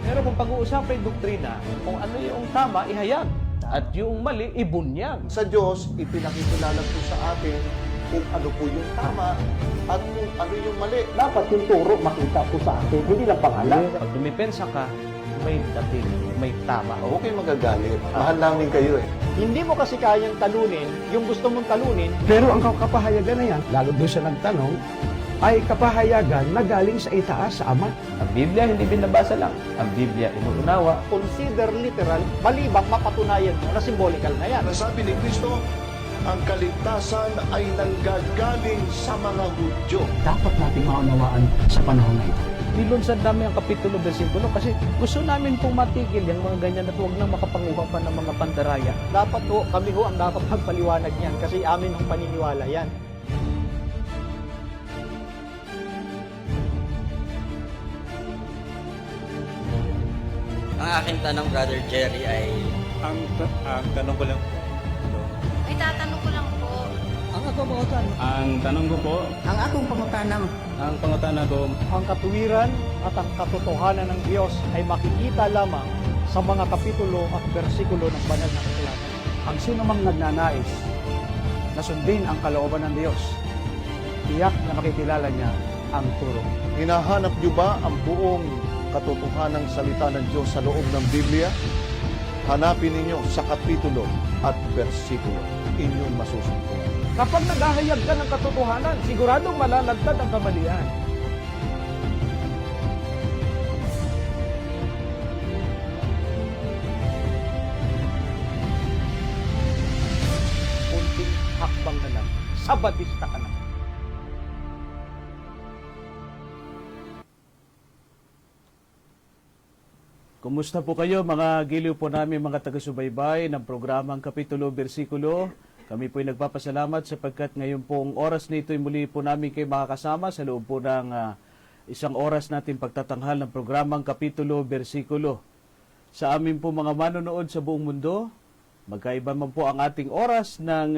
Pero kung pag-uusapin doktrina, kung ano yung tama, ihayag. At yung mali, ibunyag. Sa Diyos, ipinakikilala po sa atin kung ano po yung tama at kung ano yung mali. Dapat yung turo makita po sa atin, hindi lang pangalan. Pag dumipensa ka, may dating, may tama. Huwag kayong magagalit. Mahal namin kayo eh. Hindi mo kasi kayang talunin yung gusto mong talunin. Pero ang kapahayagan na yan, lalo doon siya nagtanong, ay kapahayagan na galing sa itaas sa Ama. Ang Biblia hindi binabasa lang. Ang Biblia inuunawa. Consider literal, malibang mapatunayan mo na symbolical na yan. Sabi ni Kristo, ang kaligtasan ay nanggagaling sa mga Hudyo. Dapat nating maunawaan sa panahon na ito. Nilunsad namin ang kapitulo, versikulo kasi gusto namin pong matigil yung mga ganyan at huwag nang makapanguha pa ng mga pandaraya. Dapat ho, kami ho ang dapat magpaliwanag niyan kasi amin ang paniniwala yan. Ang aking tanong, Brother Jerry, ay... Ang tanong ko lang po. Ay, tatanong ko lang po. Ang tanong ko po, Ang akong pangutanang, ang pangutanang ko, Ang katuwiran at ang katotohanan ng Diyos ay makikita lamang sa mga kapitulo at bersikulo ng banal na kasulatan. Ang sino mang nagnanais na sundin ang kalooban ng Diyos, tiyak na makikilala niya ang turo. Hinahanap niyo ba ang buong katotohanang salita ng Diyos sa loob ng Biblia? Hanapin ninyo sa kapitulo at versikulo. Inyong masusunod. Kapag naghahayag ka ng katotohanan, siguradong malalagtad ang kamalian. Kunting hakbang na lang, sabatista ka na. Kumusta po kayo mga giliw po namin mga taga-subaybay ng programang Kapitulo Bersikulo? Kami po ay nagpapasalamat sapagkat ngayon pong oras nito ay muli po namin kayo makakasama sa loob po ng isang oras natin pagtatanghal ng programang Kapitulo Bersikulo. Sa amin po mga manonood sa buong mundo, magkaiba man po ang ating oras ng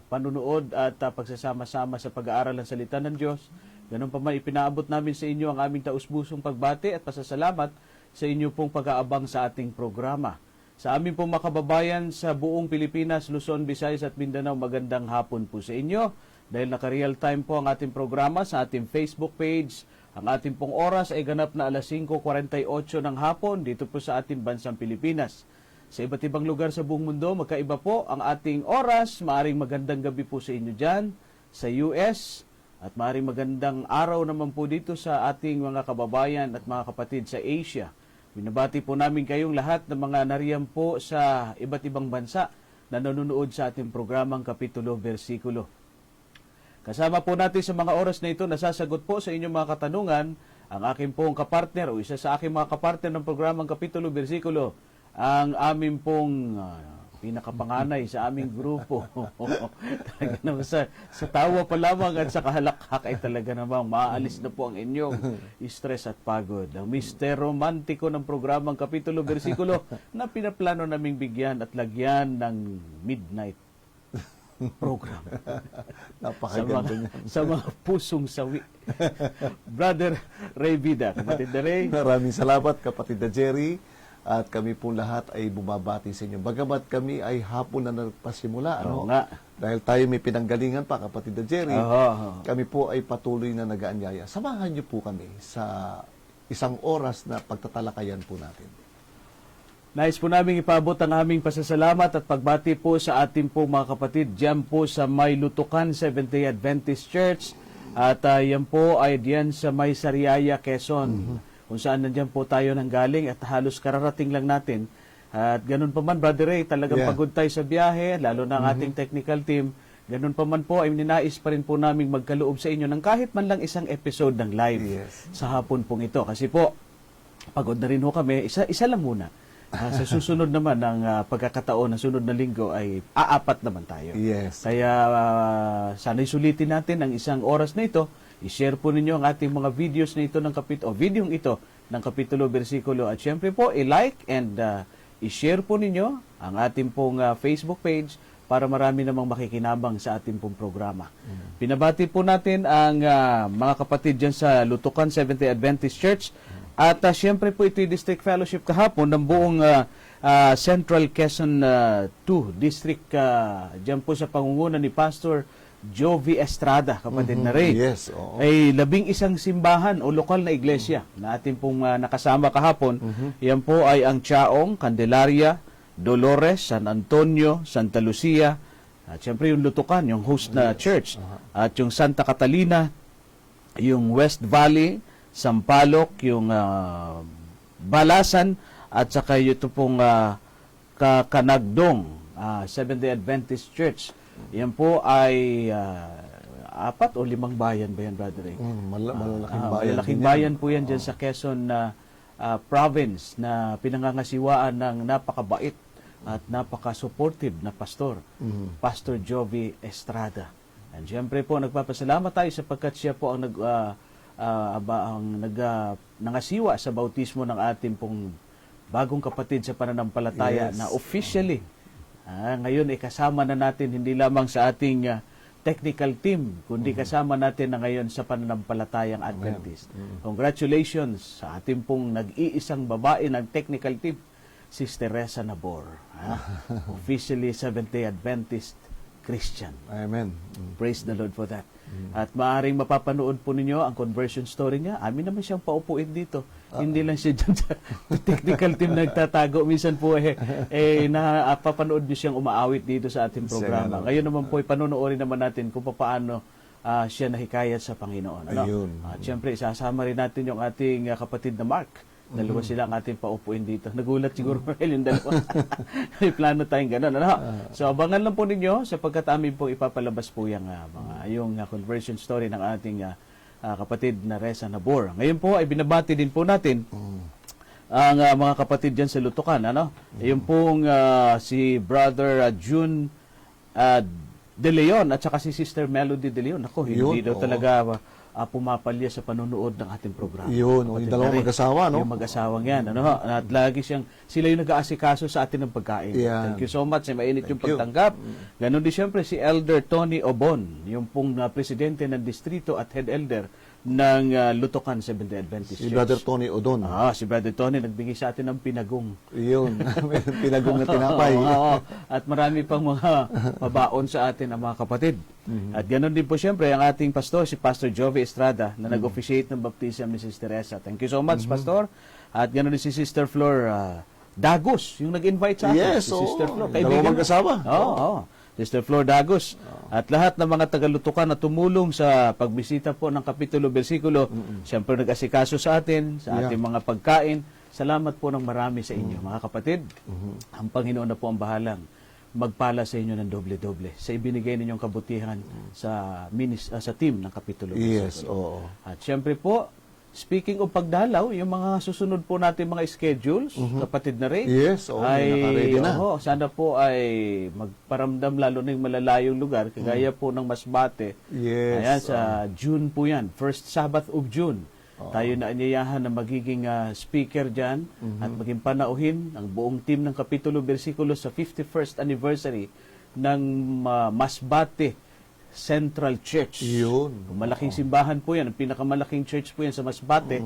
panunood at pagsasama-sama sa pag-aaral ng salita ng Diyos. Ganun pa man ipinaabot namin sa inyo ang aming taus-pusong pagbati at pasasalamat sa inyo pong pag-aabang sa ating programa. Sa amin pong makababayan sa buong Pilipinas, Luzon, Visayas at Mindanao, magandang hapon po sa inyo. Dahil naka-real time po ang ating programa sa ating Facebook page. Ang ating pong oras ay ganap na alas 5:48 ng hapon dito po sa ating bansang Pilipinas. Sa iba't ibang lugar sa buong mundo, magkaiba po ang ating oras. Maaring magandang gabi po sa inyo dyan, sa US. At maaring magandang araw naman po dito sa ating mga kababayan at mga kapatid sa Asia. Binabati po namin kayong lahat ng mga nariyan po sa iba't ibang bansa na nanonood sa ating programang Kapitulo Bersikulo. Kasama po natin sa mga oras na ito, nasasagot po sa inyong mga katanungan ang aking pong kapartner o isa sa aking mga kapartner ng programang Kapitulo Bersikulo, ang aming pong pinakapanganay sa aming grupo. Talaga naman sa tawa pa lamang at sa kahalakhak ay talaga namang maaalis na po ang inyong stress at pagod. Ang Mr. Romantiko ng programang Kapitulo Bersikulo na pinaplano naming bigyan at lagyan ng midnight program. Napakaganda niya. Sa mga pusong sawi. Brother Ray Vida, kapatid na Ray. Maraming salamat, kapatid na Jerry. At kami po lahat ay bumabati sa inyo. Bagamat kami ay hapon na nagpasimula, Oo nga. dahil tayo may pinanggalingan pa, kapatid na Jerry, Oo. kami po ay patuloy na nag-aanyaya. Samahan niyo po kami sa isang oras na pagtatalakayan po natin. Nais po namin ipaabot ang aming pasasalamat at pagbati po sa ating po mga kapatid dyan po sa May Lutukan Seventh-day Adventist Church. At yan po ay diyan sa May Sariaya, Quezon. Kung saan nandyan po tayo nanggaling at halos kararating lang natin. At ganun pa man, Brother Ray, talagang Yeah. pagod tayo sa biyahe, lalo na ang ating technical team. Ganun pa man po, ay ninais pa rin po namin magkaloob sa inyo ng kahit man lang isang episode ng live Yes. sa hapon pong ito. Kasi po, pagod na rin ho kami. Isa lang muna. Sa susunod naman ng pagkakataon na sunod na linggo ay aapat naman tayo. Yes. Kaya sana'y sulitin natin ang isang oras na ito. I-share po ninyo ang ating mga videos na ito ng videong ito ng kapitulo, bersikulo. At syempre po, i-like and i-share po ninyo ang ating pong Facebook page para marami namang makikinabang sa ating pong programa. Pinabati po natin ang mga kapatid dyan sa Lutukan Seventh-day Adventist Church. At syempre po ito yung District Fellowship kahapon ng buong Central Quezon 2 District dyan po sa pangunguna ni Pastor Jovi Estrada, kapatid na Ray. Yes, oo. Ay 11 simbahan o lokal na iglesia na ating pong nakasama kahapon. Yan po ay ang Chaong, Candelaria, Dolores, San Antonio, Santa Lucia, at syempre yung Lutukan, yung host na church, at yung Santa Catalina, yung West Valley, Sampaloc, yung Balasan, at saka ito pong Kanagdong, Seventh-day Adventist Church. Yan po ay 4 o 5 bayan ba yan, Brother Ray? Malalaking bayan. Malalaking din yan. bayan po yan dyan sa Quezon province na pinangangasiwaan ng napakabait at napaka-supportive na pastor, Pastor Jovi Estrada. And siyempre po, nagpapasalamat tayo sapagkat siya po ang nangasiwa sa bautismo ng ating pong bagong kapatid sa pananampalataya Yes. na officially ngayon ay kasama na natin hindi lamang sa ating technical team, kundi kasama natin na ngayon sa pananampalatayang Adventist. Congratulations sa ating pong nag-iisang babae ng technical team, Sister Reza Nabor. Officially Seventh-day Adventist Christian. Amen. Praise the Lord for that. At maaaring mapapanood po ninyo ang conversion story niya. Amin naman siyang paupuin dito. Hindi lang siya dyan sa technical team nagtatago. Minsan po napapanood niyo siyang umaawit dito sa ating programa. Ngayon naman po, panonoorin naman natin kung paano siya nahikayat sa Panginoon. Ano? Ayun. At syempre, isasama rin natin yung ating kapatid na Mark. Dalawa sila ang ating paupuin dito. Nagulat siguro yung dalawa. May plano tayong gano'n. Ano? So, abangan lang po ninyo sapagkat amin po ipapalabas po yung conversion story ng ating kapatid na Reza Nabor. Ngayon po ay binabati din po natin ang mga kapatid dyan sa Lutukan. Ano? Yung pong si Brother June De Leon at saka si Sister Melody De Leon. Ako, hindi daw talaga pumapalya sa panonood ng ating programa. Yun, yung dalawang mag-asawa, no? Yung mag-asawang yan. Ano? At lagi sila yung nag-aasikaso sa atin ng pagkain. Yan. Thank you so much. Mainit yung pagtanggap. Ganon din siyempre si Elder Tony Obon, yung pong presidente ng distrito at head elder ng Lutukan Seventh-day Adventist Si Church. Brother Tony Odon. Si Brother Tony nagbigay sa atin ng pinagong. Yun, pinagong na tinapay. Oo. At marami pang mga pabaon sa atin ang mga kapatid. At ganoon din po siyempre ang ating pastor, si Pastor Jovi Estrada, na nag-officiate ng baptism ni Sister Reza. Thank you so much, Pastor. At ganoon din si Sister Flor Dagos, yung nag-invite sa atin. Yes, Si Sister Flor. dalawang mag-asawa. Oo. Sister Flor Dagos. At lahat ng mga tagalutukan na tumulong sa pagbisita po ng kapitulo, bersikulo, siyempre nag-asikaso sa atin, sa ating mga pagkain. Salamat po ng marami sa inyo, mga kapatid. Ang Panginoon na po ang bahalang magpala sa inyo ng doble-doble sa ibinigay ninyong kabutihan sa team ng kapitulo. Yes, oo. At siyempre po, speaking of pagdalaw, yung mga susunod po natin mga schedules, kapatid na rin, Yes, oo, naka-ready na. sana po ay magparamdam lalo na yung malalayong lugar, kagaya po ng Masbate. Yes. Ayan, sa June po yan, first Sabbath of June. Tayo na anyayahan na magiging speaker dyan at maging panauhin ang buong team ng Kapitulo Bersikulo sa 51st anniversary ng Masbate Central Church. Yun. Malaking simbahan po yan. Ang pinakamalaking church po yan sa Masbate.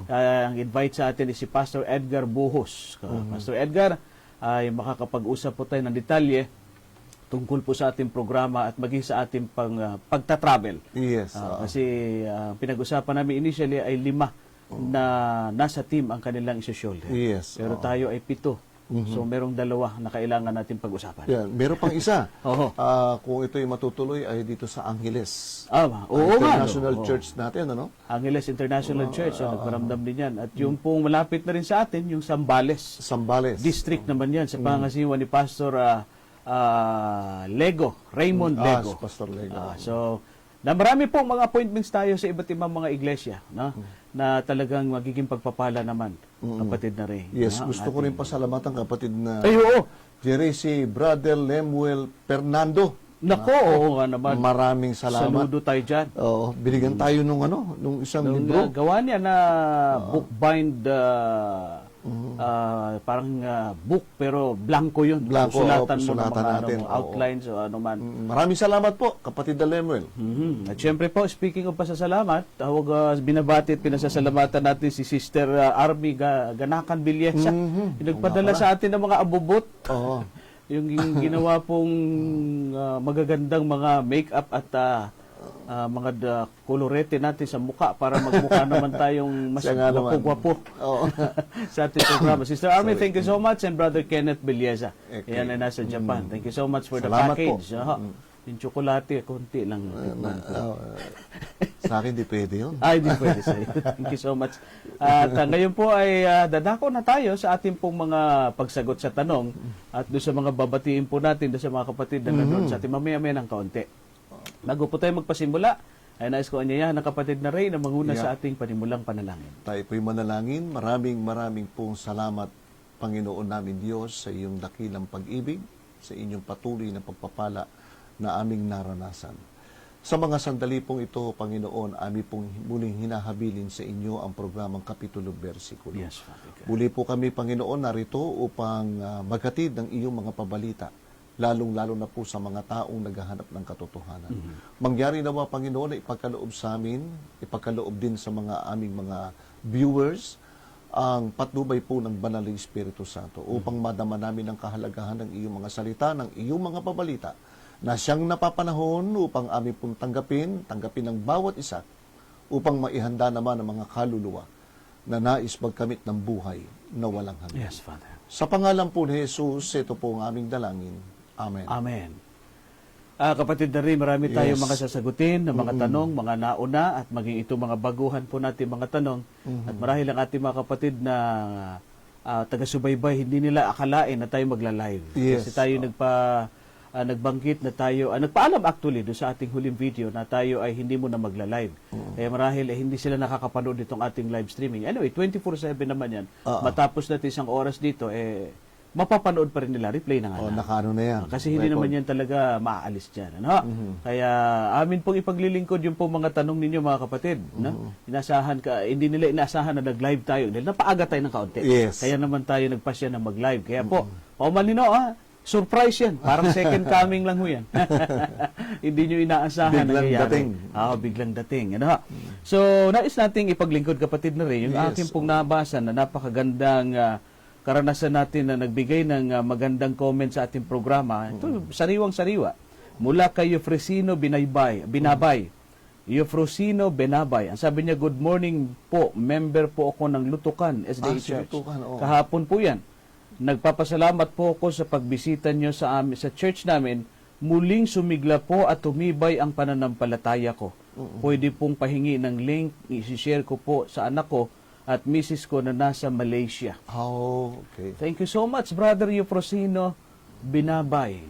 Ang invite sa atin is si Pastor Edgar Buhos. Pastor Edgar, ay makakapag-usap po tayo ng detalye tungkol po sa ating programa at maging sa ating pagta-travel. Yes. Kasi pinag-usapan namin initially ay 5 na nasa team ang kanilang isi-shoulder. Yes. Pero tayo ay 7. So merong 2 na kailangan natin pag-usapan. Yan. Meron pang isa. Oo. Kung ito'y matutuloy ay dito sa Angeles. Oo nga. International Oo. Church natin, ano? Angeles International Church, nagparamdam din yan. At yung pong malapit na rin sa atin, yung Zambales Sambales. District naman yan, sa pangasiwa ni Pastor Lego, Raymond Lego. Si Pastor Lego. So, marami pong mga appointments tayo sa iba't ibang mga iglesia, no? Na talagang magiging pagpapala naman, kapatid na Ray. Yes, no? gusto ko rin pasalamatan kapatid na Ay, oo. Jerry, si Brother Lemuel Fernando. Nako, oo nga naman. Maraming salamat. Saludo tayo dyan. Oo, binigyan tayo nung isang Nung libro. gawa niya na book-bind, parang book, pero blanco yun. Blanco, Sulatan mo ng sulatan mga natin, oo. outlines o ano man. Maraming salamat po, kapatid na Lemuel. At syempre po, speaking of pasasalamat, binabati at pinasasalamatan natin si Sister Army Ganakan Villesa. Nagpadala sa atin ng mga abubot. Oo. Yung ginawa pong magagandang mga make-up at mga kolorete natin sa mukha para magmukha naman tayong mas Siya nga naman. gwapo-gwapo Oo. sa ating programa. Sister Army, thank you so much. And Brother Kenneth Villesa. Okay. Yan ay nasa Japan. Thank you so much for the Salamat package. po. Yung tsokolate, konti lang. Sa akin, di pwede yun. Ay, di pwede sa'yo. Thank you so much. At ngayon po ay dadako na tayo sa ating pong mga pagsagot sa tanong at doon sa mga babatiin po natin doon sa mga kapatid na nanonood sa ating mamaya-maya ng kaunti. Bago po tayo magpasimula, ay nais ko anyayahan ng kapatid na Ray na manguna sa ating panimulang panalangin. Tayo po'y manalangin. Maraming pong salamat, Panginoon namin Diyos, sa iyong dakilang pag-ibig, sa inyong patuloy na pagpapala na aming naranasan. Sa mga sandali pong ito, Panginoon, aming pong muling hinahabilin sa inyo ang programang Kapitulo Bersikulo. Yes, Father God. Muli po kami, Panginoon, narito upang maghatid ng iyong mga pabalita, lalong-lalo na po sa mga taong naghahanap ng katotohanan. Mangyari nawa, Panginoon, na ipagkaloob sa amin, ipagkaloob din sa mga aming mga viewers, ang patnubay po ng Banal na Espiritu Santo upang madama namin ang kahalagahan ng iyong mga salita, ng iyong mga pabalita, na siyang napapanahon upang aming pong tanggapin ng bawat isa, upang maihanda naman ang mga kaluluwa na nais magkamit ng buhay na walang hanggan. Yes, Father. Sa pangalan po ni Jesus, ito po ang aming dalangin. Amen. Amen. Kapatid na rin, marami tayong mga sasagutin na mga tanong, mga nauna at maging ito mga baguhan po natin mga tanong. At marahil ang ating mga kapatid na taga-subaybay, hindi nila akalain na tayo magla-live. Yes. Kasi tayo nagbanggit na tayo, nagpaalam actually doon sa ating huling video na tayo ay hindi mo na magla-live. Kaya marahil hindi sila nakakapanood itong ating live streaming. Anyway, 24/7 naman yan. Matapos natin isang oras dito, mapapanood pa rin nila, replay na nga O, lang. nakaano na yan. Kasi hindi Record. naman yan talaga maaalis dyan. Ano? Kaya amin pong ipaglilingkod yung pong mga tanong ninyo mga kapatid. No? Hindi nila inaasahan na nag-live tayo. Dahil napaaga tayo ng kaunti. Yes. Kaya naman tayo nagpasya na mag-live. Kaya po, paumalino surprise yan. Parang second coming lang ho yan. Hindi nyo inaasahan Biglang nangyayari. dating. Biglang dating. Ano? So, nais nating ipaglingkod kapatid na rin. Yung Yes. aking pong nabasa na napakagandang karanasan natin na nagbigay ng magandang comment sa ating programa. Ito, sariwang-sariwa. Mula kay Eufrosino Binabay. Eufrosino Benabay. Ang sabi niya, good morning po. Member po ako ng Lutukan, SDA si Church. Lutukan, oo. Kahapon po yan. Nagpapasalamat po ako sa pagbisita niyo sa church namin. Muling sumigla po at tumibay ang pananampalataya ko. Pwede pong pahingi ng link. I-share ko po sa anak ko at misis ko na nasa Malaysia. Oh, okay. Thank you so much, Brother Eufrosino Binabay.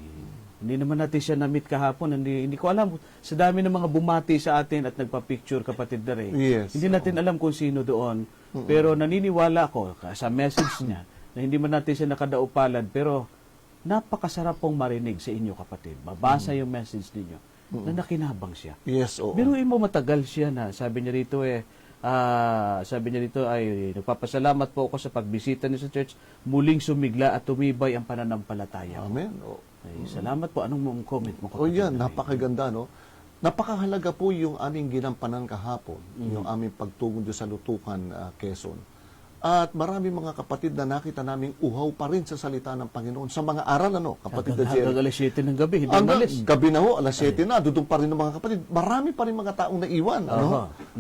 Hindi naman natin siya na-meet kahapon. Hindi ko alam. Sa dami ng mga bumati sa atin at nagpa-picture, kapatid na rin. Yes. Hindi natin alam kung sino doon. Pero naniniwala ako sa message niya na hindi man natin siya nakadaupalad. Pero napakasarap pong marinig sa inyo, kapatid. Mabasa yung message ninyo na nakinabang siya. Yes, oo. Biruin mo, matagal siya na. Sabi niya rito ay nagpapasalamat po ako sa pagbisita niyo sa church. Muling sumigla at tumibay ang pananampalataya. Amen. Oo. Ay, salamat po. Anong comment mo? O yan, napakaganda, no? Napakahalaga po yung aming ginampanan kahapon, yung aming pagtungod sa Lutukan, Quezon. At marami mga kapatid na nakita naming uhaw pa rin sa salita ng Panginoon sa mga aral, kapatid na Jerry. Hanggang alas 7 ng gabi, hindi Hanggang umalis. gabi na ho, alas 7 na, dudong pa rin ng mga kapatid. Marami pa rin mga taong naiwan.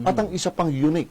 At ang isa pang unique,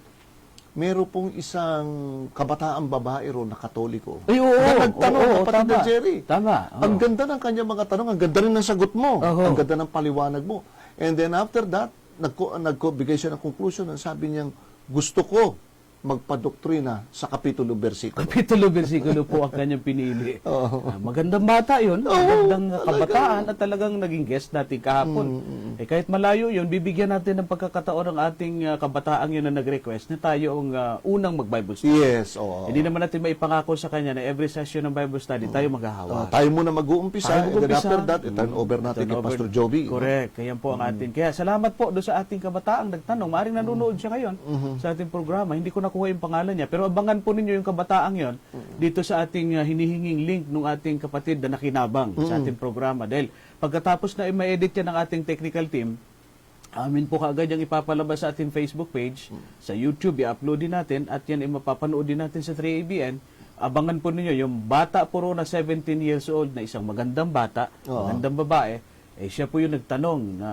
meron pong isang kabataang babae ro na Katoliko. Ay, oo, na nagtanong, oo, kapatid na tama. Jerry. Tama. Ang ganda ng kanyang mga tanong, ang ganda rin ng sagot mo, Oo. ang ganda ng paliwanag mo. And then after that, nagbigay siya ng conclusion, ang sabi niyang, gusto ko magpadoktrina sa kapitulo bersikulo. Kapitulo, bersikulo po ang kanyang pinili. Oo. Magandang bata yun, magandang kabataan at talagang naging guest natin kahapon. Kahit malayo yun, bibigyan natin ng pagkakataon ng ating kabataang yun na nag-request na tayo ang unang mag-Bible study. Yes, oo. Hindi naman natin maipangako sa kanya na every session ng Bible study tayo maghahawa. Tayo muna mag-uumpisa, Tayo and then mag-uumpisa. after that, turn over natin kay Turn over. Pastor Joby. Correct. Kaya po ang ating. Kaya salamat po doon sa ating kabataang nagtanong. Maaaring nanonood siya ngayon sa ating programa. Hindi ko nakuha yung pangalan niya. Pero abangan po ninyo yung kabataang yon dito sa ating hinihinging link ng ating kapatid na nakinabang sa ating programa. Dahil pagkatapos na ma-edit yan ng ating technical team, amin po kaagad yung ipapalabas sa ating Facebook page, sa YouTube, i-upload din natin at yan ay mapapanood din natin sa 3ABN. Abangan po ninyo, yung bata po ro na 17 years old na isang magandang bata, magandang babae, siya po yung nagtanong na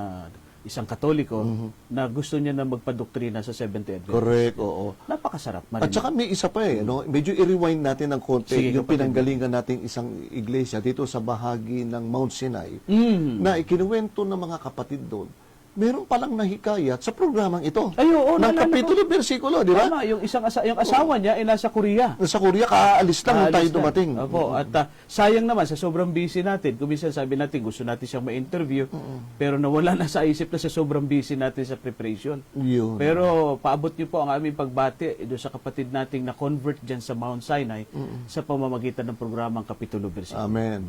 isang Katoliko na gusto niya na magpadoktrina sa Seventh-day Adventist. Correct, oo. Napakasarap At marinig. saka may isa pa medyo i-rewind natin ng konti Sige, yung kapatid. pinanggalingan nating isang iglesia dito sa bahagi ng Mount Sinai Mm. na ikinuwento ng mga kapatid doon. Meron palang nahikayat sa programang ito. Ay, oo, ng naalala ko. kapitulo, bersikulo, di ba? Tama, yung yung asawa niya ay nasa Korea. Sa Korea, kaalis lang nung tayo Aalis na. dumating. Opo, at sayang naman sa sobrang busy natin. Kung minsan sabi natin gusto natin siyang ma-interview, pero nawala na sa isip na sa sobrang busy natin sa preparation. Yun. Pero paabot niyo po ang aming pagbati doon sa kapatid nating na-convert dyan sa Mount Sinai sa pamamagitan ng programang Kapitulo Bersikulo. Amen.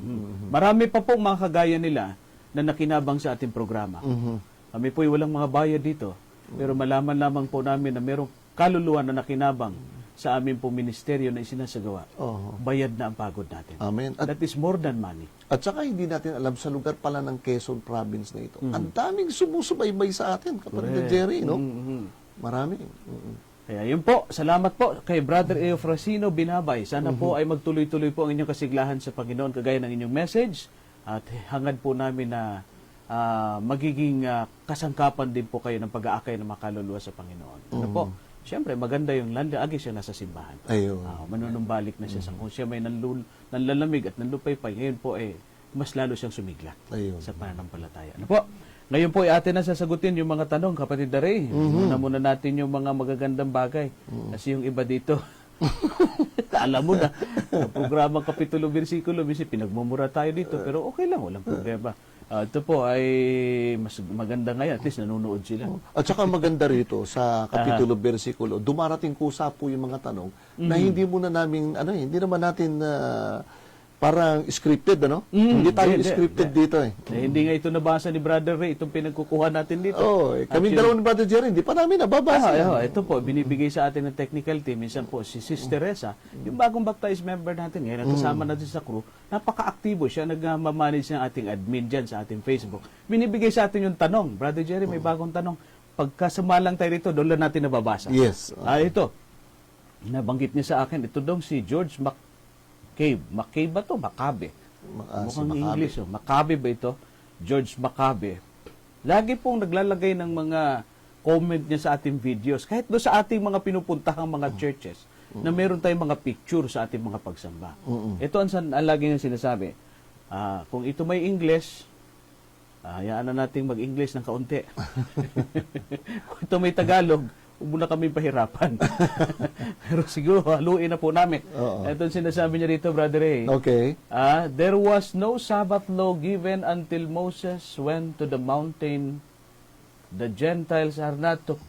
Marami pa pong mga kagaya nila na nakinabang sa ating programa. Kami po'y walang mga bayad dito, pero malaman lamang po namin na merong kaluluwa na nakinabang sa aming pong ministeryo na isinasagawa. Oo. Bayad na ang pagod natin. Amen. At That is more than money. At saka hindi natin alam sa lugar pala ng Quezon province na ito. Ang daming sumusubaybay sa atin, kapatid na Jerry, no? Marami. Kaya yun po, salamat po kay Brother Eufrasino Binabay. Sana po ay magtuloy-tuloy po ang inyong kasiglahan sa Panginoon kagaya ng inyong message. At hangad po namin na magiging kasangkapan din po kayo ng pag-aakay ng makaluluwa sa Panginoon. Ano po? Siyempre, maganda yung lagi siya nasa simbahan. Ayun. Manunumbalik na siya sa kung siya may nanlalamig at nanlupaypay. Ngayon po mas lalo siyang sumigla Ayun. sa pananampalataya. Ano po? Ngayon po atin na sasagutin yung mga tanong, kapatid Daray. Muna natin yung mga magagandang bagay. Kasi yung iba dito, alam mo na, ang programang Kapitulo Bersikulo, minsan pinagmumura tayo dito, pero okay lang, walang problema. Ito po ay mas maganda ngayon, at least nanonood sila. At saka maganda rito sa kapitulo bersikulo, dumarating kusa po yung mga tanong na hindi muna namin hindi naman natin parang scripted, hindi tayo scripted dito Hindi nga ito nabasa ni Brother Ray, itong pinagkukuha natin dito. Kami dalawa ni Brother Jerry, hindi pa namin nababasa. Ito po, binibigay sa atin ng technical team. Minsan po, si Sister Teresa, yung bagong baptized member natin, ngayon, kasama natin sa crew, napaka-aktibo siya, nag-manage ng ating admin dyan sa ating Facebook. Binibigay sa atin yung tanong. Brother Jerry, may bagong tanong. Pagkasamalang tayo rito, doon lang natin nababasa. Yes. Ito, nabanggit niya sa akin, ito dong si George McCabe. McCabe ba to? Maccabe. Si Mukhang Maccabe. English. Maccabe ba ito? George Maccabe. Lagi pong naglalagay ng mga comment niya sa ating videos. Kahit doon sa ating mga pinupuntahang mga churches na meron tayong mga picture sa ating mga pagsamba. Ito ang lagi niya sinasabi. Kung ito may English, hayaan na nating mag-English ng kaunti. Kung ito may Tagalog, huwag muna kami pahirapan. Pero siguro, haluin na po namin. Ito ang sinasabi niya dito, Brother Ray. Okay. There was no Sabbath law given until Moses went to the mountain. The Gentiles are not to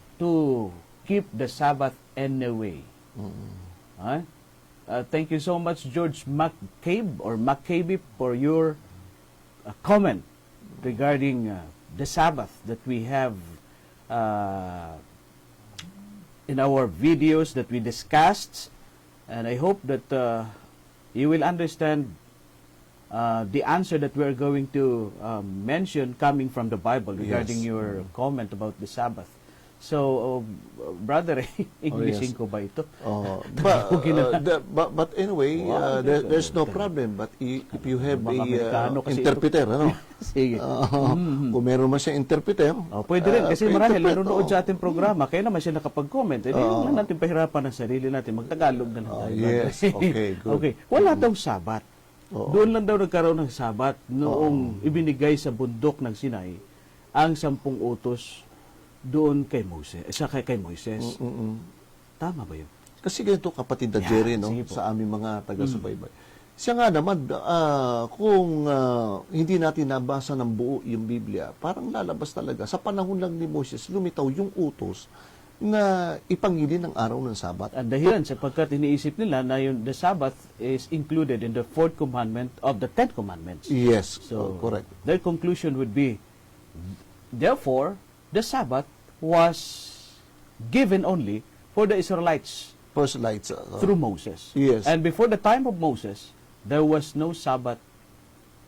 keep the Sabbath anyway. Thank you so much, George McCabe or Maccabe, for your comment regarding the Sabbath that we have in our videos that we discussed, and I hope that you will understand the answer that we're going to mention coming from the Bible regarding Yes. your comment about the Sabbath. So, brother, Englishin yes. ko ba ito? But anyway, Wow, there's no problem. But if you have Mga Amerikano a kasi interpreter, ano? Sige. Kung meron man siya interpreter, Oh, pwede rin kasi marahil interpret, nanonood oh. sa ating programa, kaya naman siya nakapag-comment. Eh, huwag na natin pahirapan ang sarili natin. Magtagalog na lang tayo. yes. Okay, good. Okay. Wala daw Sabat. Oo. Doon lang daw nagkaroon ng Sabat noong ibinigay sa bundok ng Sinai ang 10 utos doon kay Moses, kay Moises. Tama ba yun? Kasi ganito, kapatid na Yeah, Jerry, no, sige po. sa aming mga taga-subaybay. Siya nga naman, kung hindi natin nabasa ng buo yung Biblia, parang lalabas talaga. Sa panahon lang ni Moses, lumitaw yung utos na ipangili ng araw ng Sabat. Ang dahilan sapagkat iniisip nila na yung the Sabbath is included in the 4th commandment of the 10 commandments. Yes, So, correct. their conclusion would be, therefore, the Sabbath was given only for the Israelites Proselytes. through Moses. Yes. And before the time of Moses, there was no Sabbath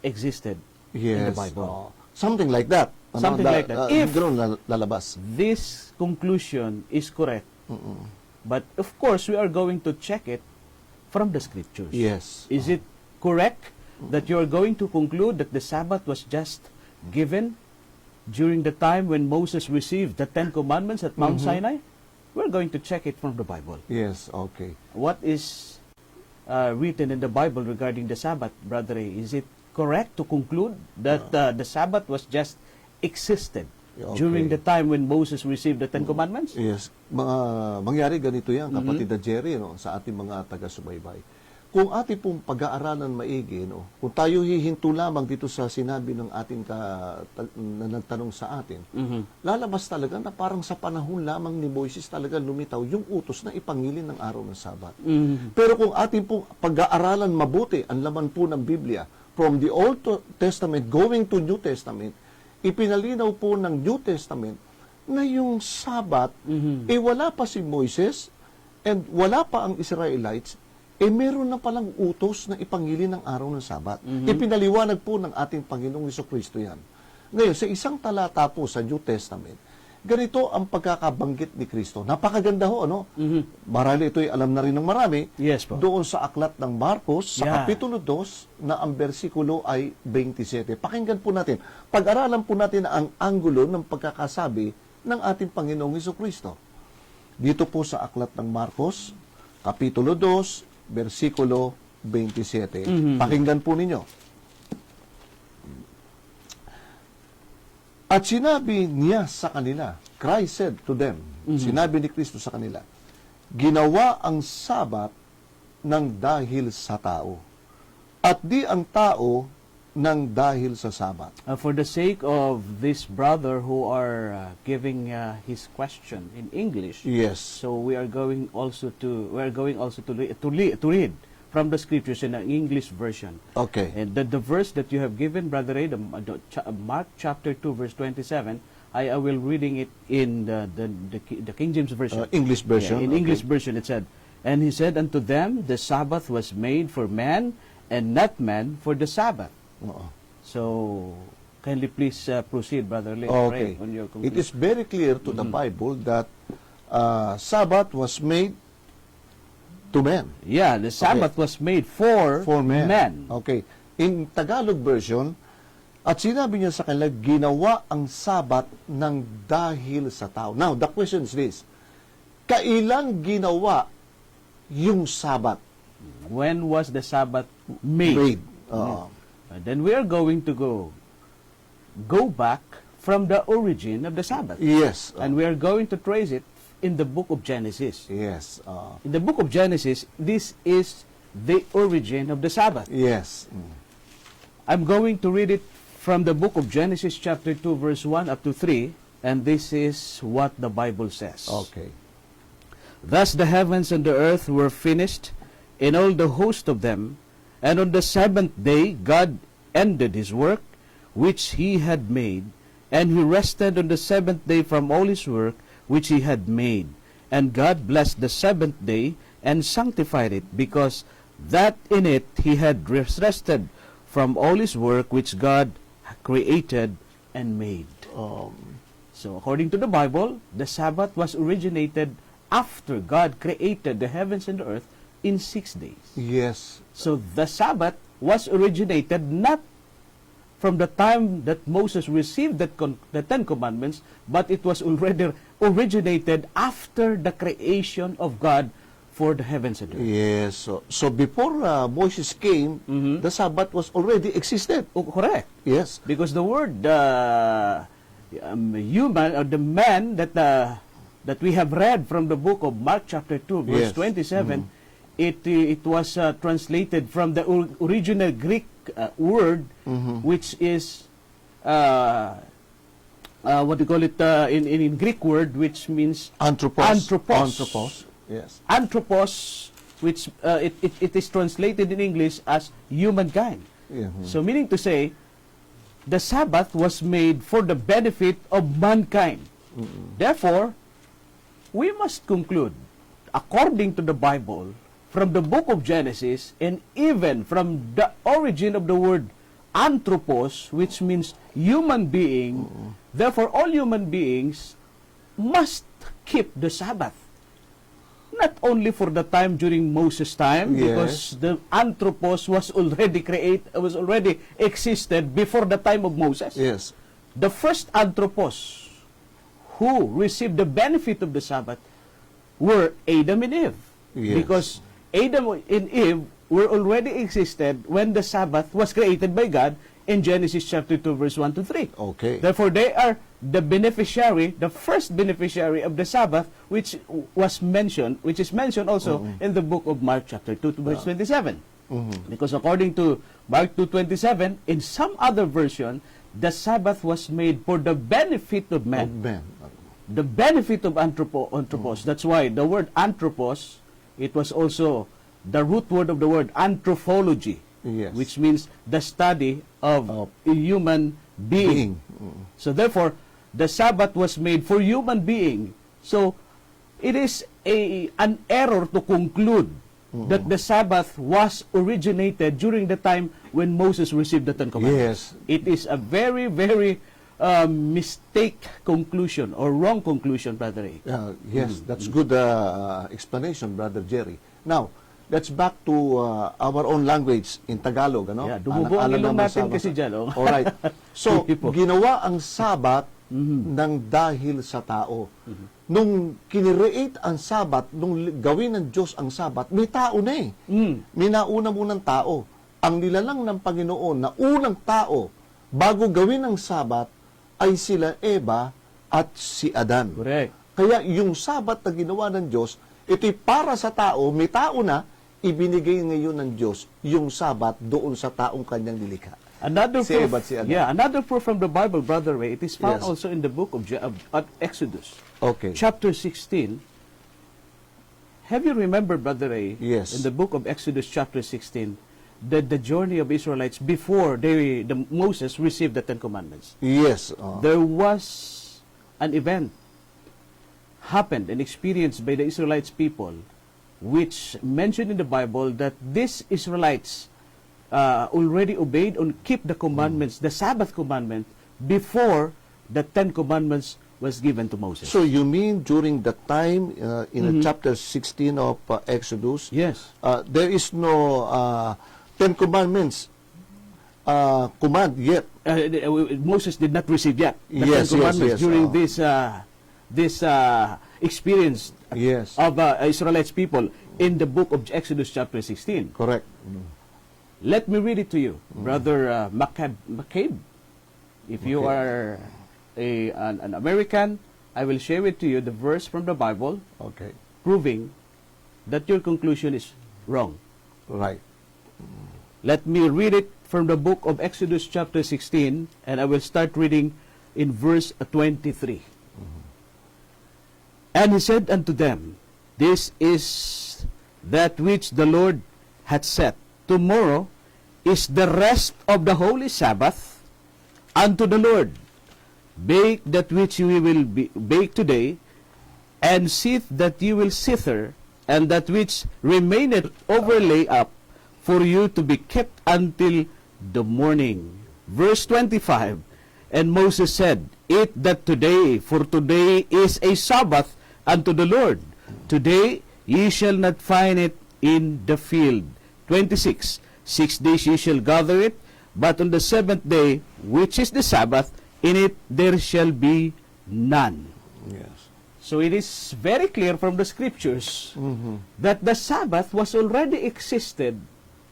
existed in the Yes. Bible. Something like that. Something like that. If- Ganun lalabas. This conclusion is correct. But of course, we are going to check it from the scriptures. Yes. Is it correct that you are going to conclude that the Sabbath was just given during the time when Moses received the 10 commandments at Mount Sinai? We're going to check it from the Bible. Yes, okay. What is written in the Bible regarding the Sabbath, Brother Ray? Is it correct to conclude that the Sabbath was just existed Okay. during the time when Moses received the 10 commandments? Yes. Mangyari ganito yan, kapatid na Jerry, no, sa ating mga taga-subaybay. Kung ating pong pag-aaralan maigi, no, kung tayo hihinto lamang dito sa sinabi ng ating na nagtanong sa atin, lalabas talaga na parang sa panahon lamang ni Moises talaga lumitaw yung utos na ipangilin ng araw ng Sabat. Pero kung ating pong pag-aaralan mabuti ang laman po ng Biblia, from the Old Testament going to New Testament, ipinalinaw po ng New Testament na yung Sabat, wala pa si Moises and wala pa ang Israelites, meron na palang utos na ipangili ng araw ng Sabat. Ipinaliwanag po ng ating Panginoong Jesucristo yan. Ngayon, sa isang talata po sa New Testament, ganito ang pagkakabanggit ni Kristo. Napakaganda ho, ano? Marahil ito'y alam na rin ng marami. Yes po. Doon sa aklat ng Marcos, sa Yeah. Kapitulo 2, na ang bersikulo ay 27. Pakinggan po natin. Pag-aralan po natin ang anggulo ng pagkakasabi ng ating Panginoong Jesucristo. Dito po sa aklat ng Marcos, Kapitulo 2, versikulo 27. Pakinggan po ninyo. At sinabi niya sa kanila, Christ said to them, sinabi ni Kristo sa kanila, ginawa ang Sabat ng dahil sa tao, at di ang tao ng dahil sa Sabat. For the sake of this brother who are giving his question in English, Yes. so we are going also to read from the scriptures in an English version. Okay. And the verse that you have given, Brother Ray, Mark chapter 2, verse 27, I will reading it in the King James version. English version. Yeah, in okay. English version it said, and he said unto them, the Sabbath was made for man, and not man for the Sabbath. Oo. So, kindly please proceed, Brother Ray, Okay. on your It conclusion. is very clear to the Bible that Sabbath was made to men. Yeah, the Sabbath was made for men. men. Okay. In Tagalog version, at sinabi niya sa kanila, ginawa ang Sabat ng dahil sa tao. Now, the question is this, kailan ginawa yung Sabat? When was the Sabbath made? Then we are going to go back from the origin of the Sabbath. Yes. And we are going to trace it in the book of Genesis. Yes. In the book of Genesis, this is the origin of the Sabbath. Yes. I'm going to read it from the book of Genesis chapter 2 verse 1 up to 3, and this is what the Bible says. Okay. Thus the heavens and the earth were finished, and all the host of them, and on the seventh day God ended his work which he had made, and he rested on the seventh day from all his work which he had made. And God blessed the seventh day and sanctified it, because that in it he had rested from all his work which God created and made. So according to the Bible, the Sabbath was originated after God created the heavens and the earth in 6 days. Yes. So the Sabbath was originated not from the time that Moses received the Ten Commandments, but it was already originated after the creation of God for the heavens and the earth. Yes. So before Moses came, the Sabbath was already existed. Oh, correct. Yes. Because the word human, or the man that we have read from the book of Mark chapter 2, verse Yes. 27, it was translated from the original Greek word, which is what do you call it in Greek word, which means Anthropos. Anthropos. Anthropos. Yes. Anthropos, which it is translated in English as humankind. Yeah. So meaning to say, the Sabbath was made for the benefit of mankind. Therefore, we must conclude, according to the Bible, from the book of Genesis, and even from the origin of the word anthropos, which means human being, therefore all human beings must keep the Sabbath. Not only for the time during Moses' time, because the anthropos was already existed before the time of Moses. Yes. The first anthropos who received the benefit of the Sabbath were Adam and Eve. Yes. Because Adam and Eve were already existed when the Sabbath was created by God in Genesis chapter 2, verse 1 to 3. Okay. Therefore, they are the beneficiary, the first beneficiary of the Sabbath, which is mentioned also in the book of Mark chapter 2 to verse 27. Because according to Mark 2:27, in some other version, the Sabbath was made for the benefit of man. Man. The benefit of anthropos. That's why the word anthropos, it was also the root word of the word anthropology, Yes. which means the study of a human being. So therefore, the Sabbath was made for human being. So it is an error to conclude that the Sabbath was originated during the time when Moses received the Ten Commandments. Yes. It is a very, very mistake conclusion or wrong conclusion, Brother A. Yes, that's good explanation, Brother Jerry. Now, let's back to our own language in Tagalog. Ano? Yeah, dumugo ang ilong naman natin Sabbath. kasi dyan. Oh. Alright. So, Sige po. ginawa ang Sabat ng dahil sa tao. Nung kinreate ang Sabat, nung gawin ng Diyos ang Sabat, may tao na eh. May nauna munang tao. Ang nilalang ng Panginoon na unang tao bago gawin ang Sabat ay sila Eva at si Adan. Correct. Kaya yung Sabat na ginawa ng Diyos, ito'y para sa tao, may tao na, ibinigay ngayon ng Diyos yung Sabat doon sa taong kanyang nilikha. Another Si proof, Eva at si Adan. yeah, another proof from the Bible, Brother Ray, it is found Yes. also in the book of Exodus, Okay. chapter 16. Have you remembered, Brother Ray, Yes. in the book of Exodus, chapter 16, the journey of Israelites before Moses received the Ten Commandments? Yes. There was an event happened and experienced by the Israelites people, which mentioned in the Bible that these Israelites already obeyed and keep the commandments, the Sabbath commandment, before the Ten Commandments was given to Moses. So you mean during the time in chapter 16 of Exodus, Yes. there is no Ten Commandments command yet? Moses did not receive yet the Yes, Ten Commandments yes, during yes. this experience Yes. of Israelites people in the book of Exodus chapter 16. Correct. Let me read it to you, Brother McCabe. If you are an American, I will share it to you, the verse from the Bible, Okay. proving that your conclusion is wrong. Right. Let me read it from the book of Exodus chapter 16, and I will start reading in verse 23. And he said unto them, This is that which the Lord hath said. Tomorrow is the rest of the holy Sabbath unto the Lord. Bake that which you will bake today, and sith that you will sither, and that which remaineth overlay up, for you to be kept until the morning. Verse 25, and Moses said, eat that today, for today is a Sabbath unto the Lord. Today ye shall not find it in the field. 26, 6 days ye shall gather it, but on the seventh day, which is the Sabbath, in it there shall be none. Yes. So it is very clear from the scriptures that the Sabbath was already existed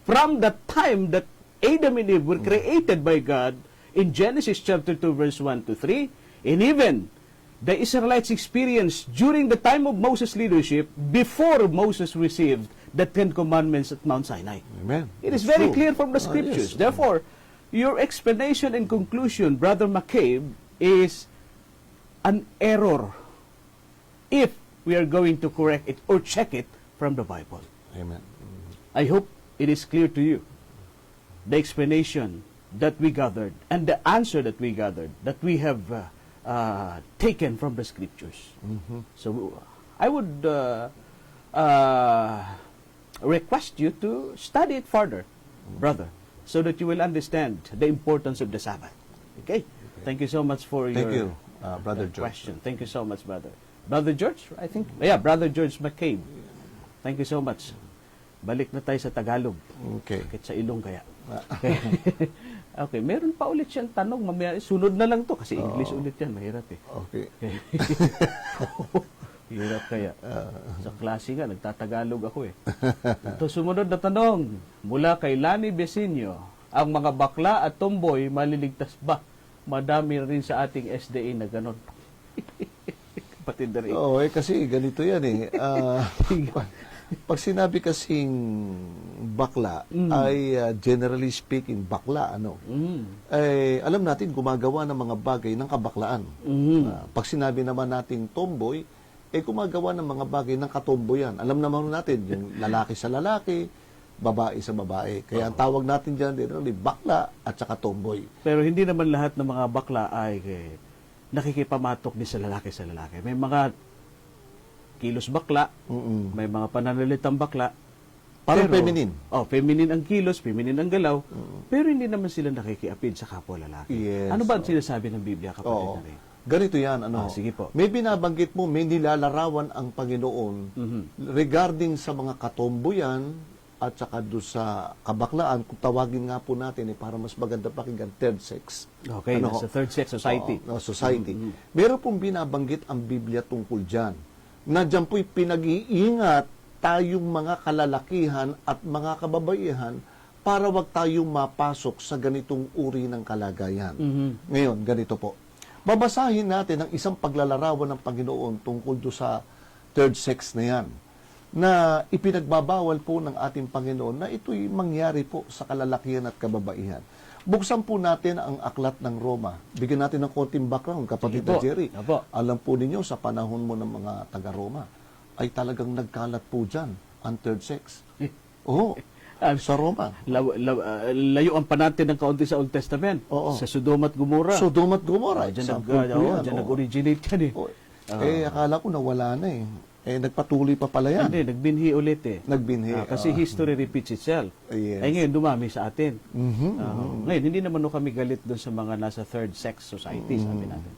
from the time that Adam and Eve were created by God in Genesis chapter 2 verse 1 to 3, and even the Israelites experienced during the time of Moses' leadership before Moses received the Ten Commandments at Mount Sinai. Amen. It is That's very true. clear from the Ah, scriptures. yes. Therefore, your explanation and conclusion, Brother McCabe, is an error if we are going to correct it or check it from the Bible. Amen. I hope it is clear to you the explanation that we gathered and the answer that we gathered, that we have taken from the scriptures. So I would request you to study it further, brother, so that you will understand the importance of the Sabbath. Okay? Thank you so much for Thank your you, Brother George. question. Thank you so much, brother. Brother George, I think. Yeah, Brother George McCabe. Thank you so much. Balik na tayo sa Tagalog. Okay. Bakit sa ilong kaya? Okay. Okay, meron pa ulit siyang tanong. Mamaya, sunod na lang to kasi English ulit yan. Mahirap eh. Okay. Hirap kaya. Sa klase nga, nagtatagalog ako eh. Ito, sumunod na tanong. Mula kay Lani Besinio, ang mga bakla at tomboy, maliligtas ba? Madami rin sa ating SDA na ganon. Kapatid na rin. Oo, kasi ganito yan eh. Pag sinabi kasing bakla, ay generally speaking, bakla, alam natin, gumagawa ng mga bagay ng kabaklaan. Pag sinabi naman nating tomboy, gumagawa ng mga bagay ng katomboyan. Alam naman natin, yung lalaki sa lalaki, babae sa babae. Kaya ang tawag natin dyan, bakla at saka tomboy. Pero hindi naman lahat ng mga bakla ay nakikipamatok din sa lalaki. May mga kilos bakla, may mga pananalitang bakla. Parang Pero, feminine. Feminine ang kilos, feminine ang galaw, pero hindi naman sila nakikiapid sa kapwa lalaki. Yes. Ano ba ang sinasabi ng Biblia, kapatid Oo. na rin? Ganito yan. Sige po. May binabanggit mo, may nilalarawan ang Panginoon regarding sa mga katomboyan at saka doon sa kabaklaan, kung tawagin nga po natin, para mas maganda pakinggan, third sex. Okay, nasa third sex society. Oo, society. Meron pong binabanggit ang Biblia tungkol dyan. Na dyan po'y pinag-iingat tayong mga kalalakihan at mga kababaihan para wag tayong mapasok sa ganitong uri ng kalagayan. Ngayon, ganito po. Babasahin natin ang isang paglalarawan ng Panginoon tungkol do sa third sex na yan, na ipinagbabawal po ng ating Panginoon na ito'y mangyari po sa kalalakihan at kababaihan. Buksan po natin ang aklat ng Roma. Bigyan natin ng konting background, kapatid Sige po. na Jerry. Apo. Alam po ninyo, sa panahon mo ng mga taga-Roma, ay talagang nagkalat po dyan ang third sex. Oo, sa Roma. Layuan pa natin ng kaunti sa Old Testament. Oo. Sa Sodom at Gomorrah. Sodom at Gomorrah. Diyan Example po yan, oo. nag-originate yan eh. Oo. Akala ko nawala na eh. Nagpatuloy pa pala yan. Hindi, nagbinhi ulit eh. Nagbinhi. Kasi history repeats itself. Yes. Ay ngayon, dumami sa atin. Ngayon, hindi naman kami galit doon sa mga nasa third sex society, sabi natin.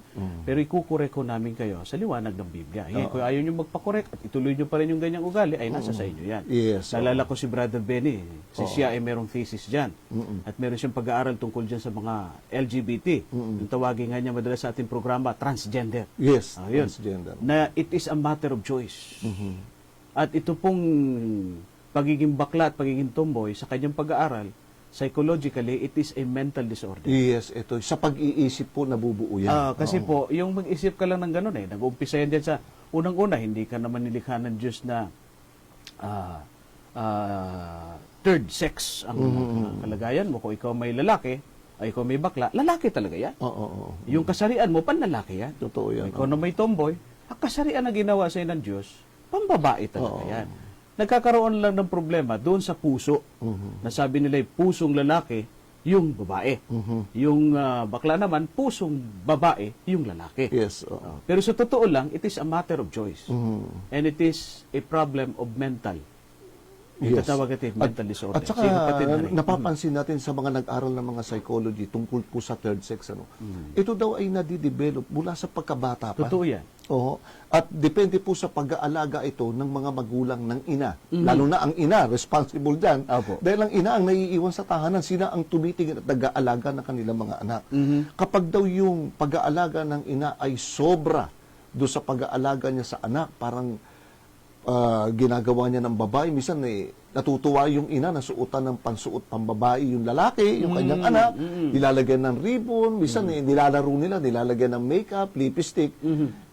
Pero ikukorek ko namin kayo sa liwanag ng Biblia. Ngayon, kung ayaw nyo magpakorek at ituloy nyo pa rin yung ganyang ugali, ay nasa sa inyo yan. Yes. Naalala ko si Brother Benny. Siya ay merong thesis dyan. At meron siyang pag-aaral tungkol dyan sa mga LGBT. Yung tawagin nga niya madalas sa ating programa, transgender. Yes, Yun. transgender. Na it is a matter of choice. At ito pong pagiging bakla at pagiging tomboy sa kanyang pag-aaral, psychologically, it is a mental disorder. Yes, ito. Sa pag-iisip po, nabubuo yan. Kasi po, yung mag-isip ka lang ng gano'n nag-uumpisa yan dyan sa unang-una, hindi ka naman nilikha ng Diyos na third sex ang kalagayan mo. Kung ikaw may lalaki, ay ikaw may bakla, lalaki talaga yan. Oo. Yung kasarian mo, panlalaki yan. Totoo yan. Ikaw na may tomboy, ang kasarian na ginawa sa'yo ng Diyos, pambabae talaga yan. Nagkakaroon lang ng problema doon sa puso. Nasabi nila, pusong lalaki, yung babae. Yung bakla naman, pusong babae, yung lalaki. Yes. Pero sa totoo lang, it is a matter of choice. And it is a problem of mental Yung Yes. tatawag natin mental disorder. At saka, Kapatid na rin. napapansin natin sa mga nag-aral ng mga psychology tungkol po sa third sex, ito daw ay nadidevelop mula sa pagkabata pa. Totoo yan. Oo. At depende po sa pag-aalaga ito ng mga magulang ng ina. Lalo na ang ina, responsible dyan. Opo. Dahil ang ina ang naiiwan sa tahanan, sila ang tumitingin at nag-aalaga ng kanilang mga anak. Kapag daw yung pag-aalaga ng ina ay sobra do sa pag-aalaga niya sa anak, parang ginagawa niya ng babae, minsan natutuwa yung ina na suotan ng pansuot pambabae yung lalaki, yung kanyang anak, nilalagyan ng ribbon, minsan nilalaro nila, nilalagyan ng makeup, lipstick.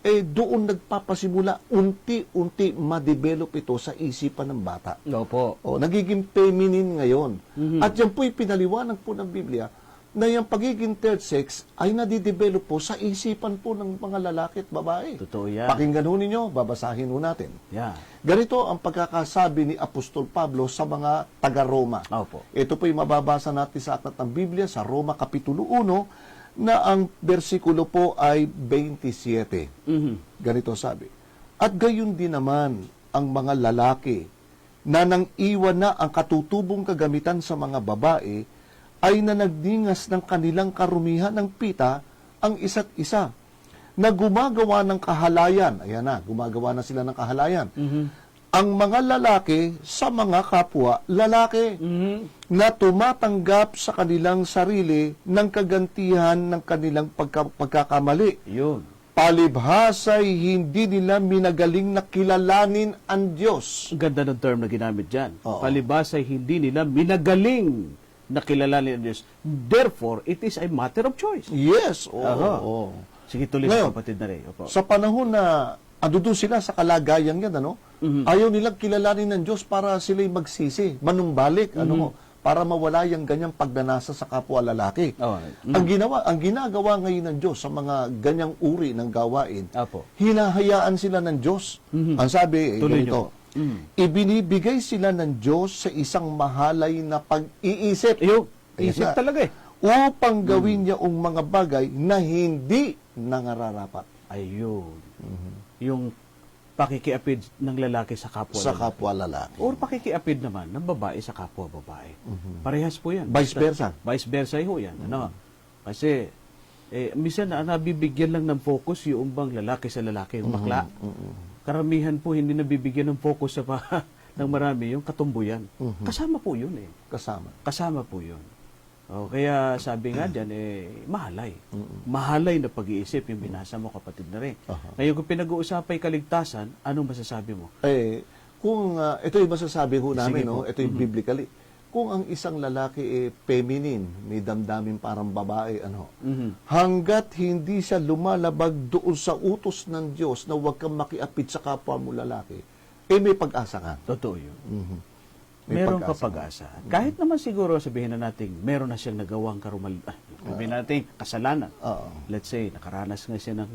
Doon nagpapasimula, unti-unti ma-develop ito sa isipan ng bata. Opo. Nagiging feminine ngayon. At yan po'y pinaliwanag po ng Biblia na yung pagiging third sex ay nadidevelop po sa isipan po ng mga lalaki at babae. Totoo yan. Pakinggan ho ninyo, babasahin ho natin. Yan. Ganito ang pagkakasabi ni Apostol Pablo sa mga taga-Roma. Opo. Ito po'y mababasa natin sa aklat ng Biblia sa Roma Kapitulo 1 na ang bersikulo po ay 27. Ganito sabi, at gayon din naman ang mga lalaki na nang iwan na ang katutubong kagamitan sa mga babae ay nanagningas ng kanilang karumihan ng pita ang isa't isa na gumagawa ng kahalayan. Ayan na, gumagawa na sila ng kahalayan. Ang mga lalaki sa mga kapwa lalaki na tumatanggap sa kanilang sarili ng kagantihan ng kanilang pagkakamali. Yun. Palibhasa'y hindi nila minagaling na kilalanin ang Diyos. Ang ganda ng term na ginamit dyan. Oo. Palibhas ay hindi nila minagaling na kilalanin ang Diyos. Therefore, it is a matter of choice. Yes, oo. Aha. oo. Sige, tuloy Ngayon, mo, kapatid na rin. Opo. Sa panahon na doon sila sa kalagayan yan, ayaw nilang kilalanin ng Diyos para sila'y magsisi, manumbalik, para mawala yung ganyang pagnanasa sa kapwa lalaki. Alright. Ang ginagawa ngayon ng Diyos sa mga ganyang uri ng gawain, Apo. hinahayaan sila ng Diyos. Ang sabi, Tuloy ganito, ibinibigay sila ng Diyos sa isang mahalay na pag-iisip. Ayun, Ayan isip na. talaga eh. Upang gawin niya ang mga bagay na hindi nangararapat. Ayun. Yung pakikiapid ng lalaki sa kapwa Sa lalaki. kapwa lalaki. Or pakikiapid naman ng babae sa kapwa babae. Parehas po yan. Vice versa. Vice versa ho yan. Ano? Kasi, minsan nabibigyan lang ng focus yung bang lalaki sa lalaki, yung bakla. Karamihan po hindi nabibigyan ng focus sa ng marami yung katumbuyan. Kasama po yun eh. Kasama po yun. Kaya sabi nga dyan, mahalay. Mahalay na pag-iisip yung binasa mo, kapatid na rin. Ngayon kung pinag-uusapay kaligtasan, anong masasabi mo? Kung ito yung masasabi ho namin, Sige po. ito yung biblically. Kung ang isang lalaki feminine, may damdamin parang babae, hanggat hindi siya lumalabag doon sa utos ng Diyos na huwag kang makiapid sa kapwa mo lalaki, may pag-asa ka. Totoo yun. May Meron ka pag-asa. pag-asa. Kahit naman siguro sabihin na natin, meron na siyang nagawang sabihin natin, kasalanan. Oo. Let's say, nakaranas nga siya ng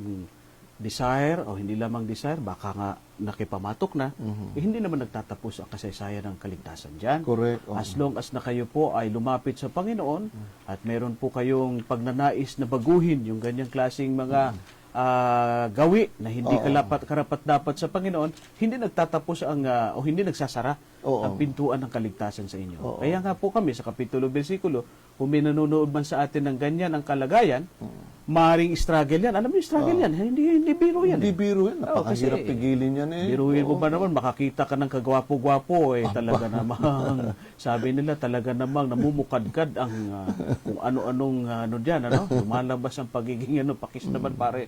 desire o hindi lamang desire, baka nga nakipamatok na, hindi naman nagtatapos ang kasaysayan ng kaligtasan dyan. Correct. Oo. As long as na kayo po ay lumapit sa Panginoon at meron po kayong pagnanais na baguhin yung ganyang klaseng mga gawi na hindi karapat-dapat sa Panginoon, hindi nagtatapos o hindi nagsasara ang pintuan ng kaligtasan sa inyo. Kaya nga po kami sa Kapitulo Bersikulo, kung may nanonood man sa atin ng ganyan ang kalagayan, maaaring struggle yan. Alam mo yung struggle yan, hindi biro yan. Hindi biro yan. Napakahirap kasi pigilin yan biruin mo ba naman, makakita ka ng kagwapo-gwapo, talaga namang, sabi nila talaga namang namumukadkad ang kung ano-anong dyan, lumalabas ang pagiging pakis naman pare.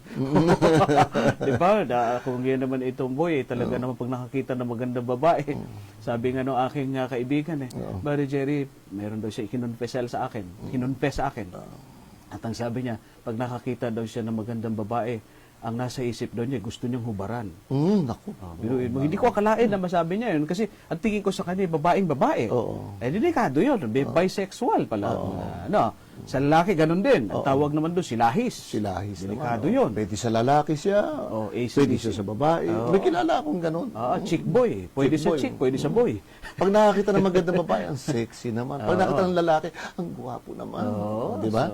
Di ba? Kung yan naman itong boy, talaga naman pag nakakita ng magandang babae, sabi nga nung aking kaibigan Brother Jerry, meron daw siya kinonfess sa akin. At ang sabi niya, pag nakakita daw siya ng magandang babae, ang nasa isip daw niya, gusto niyang hubaran. Naku. Biruin mo. Hindi ko akalain na masabi niya yun kasi ang tingin ko sa kanya, babaeng babae. Oo. Delikado yun. Bisexual pala. Sa lalaki, ganun din. Ang tawag naman doon, silahis. Silahis Delikado naman. yun. Pwede sa lalaki siya, AC/DC. pwede siya sa babae. May kilala akong ganun. Chick boy. Pwede Chick sa boy. chick, pwede sa boy. Pag nakakita ng magandang babae, ang sexy naman. Pag nakakita ng lalaki, ang gwapo naman. Di ba?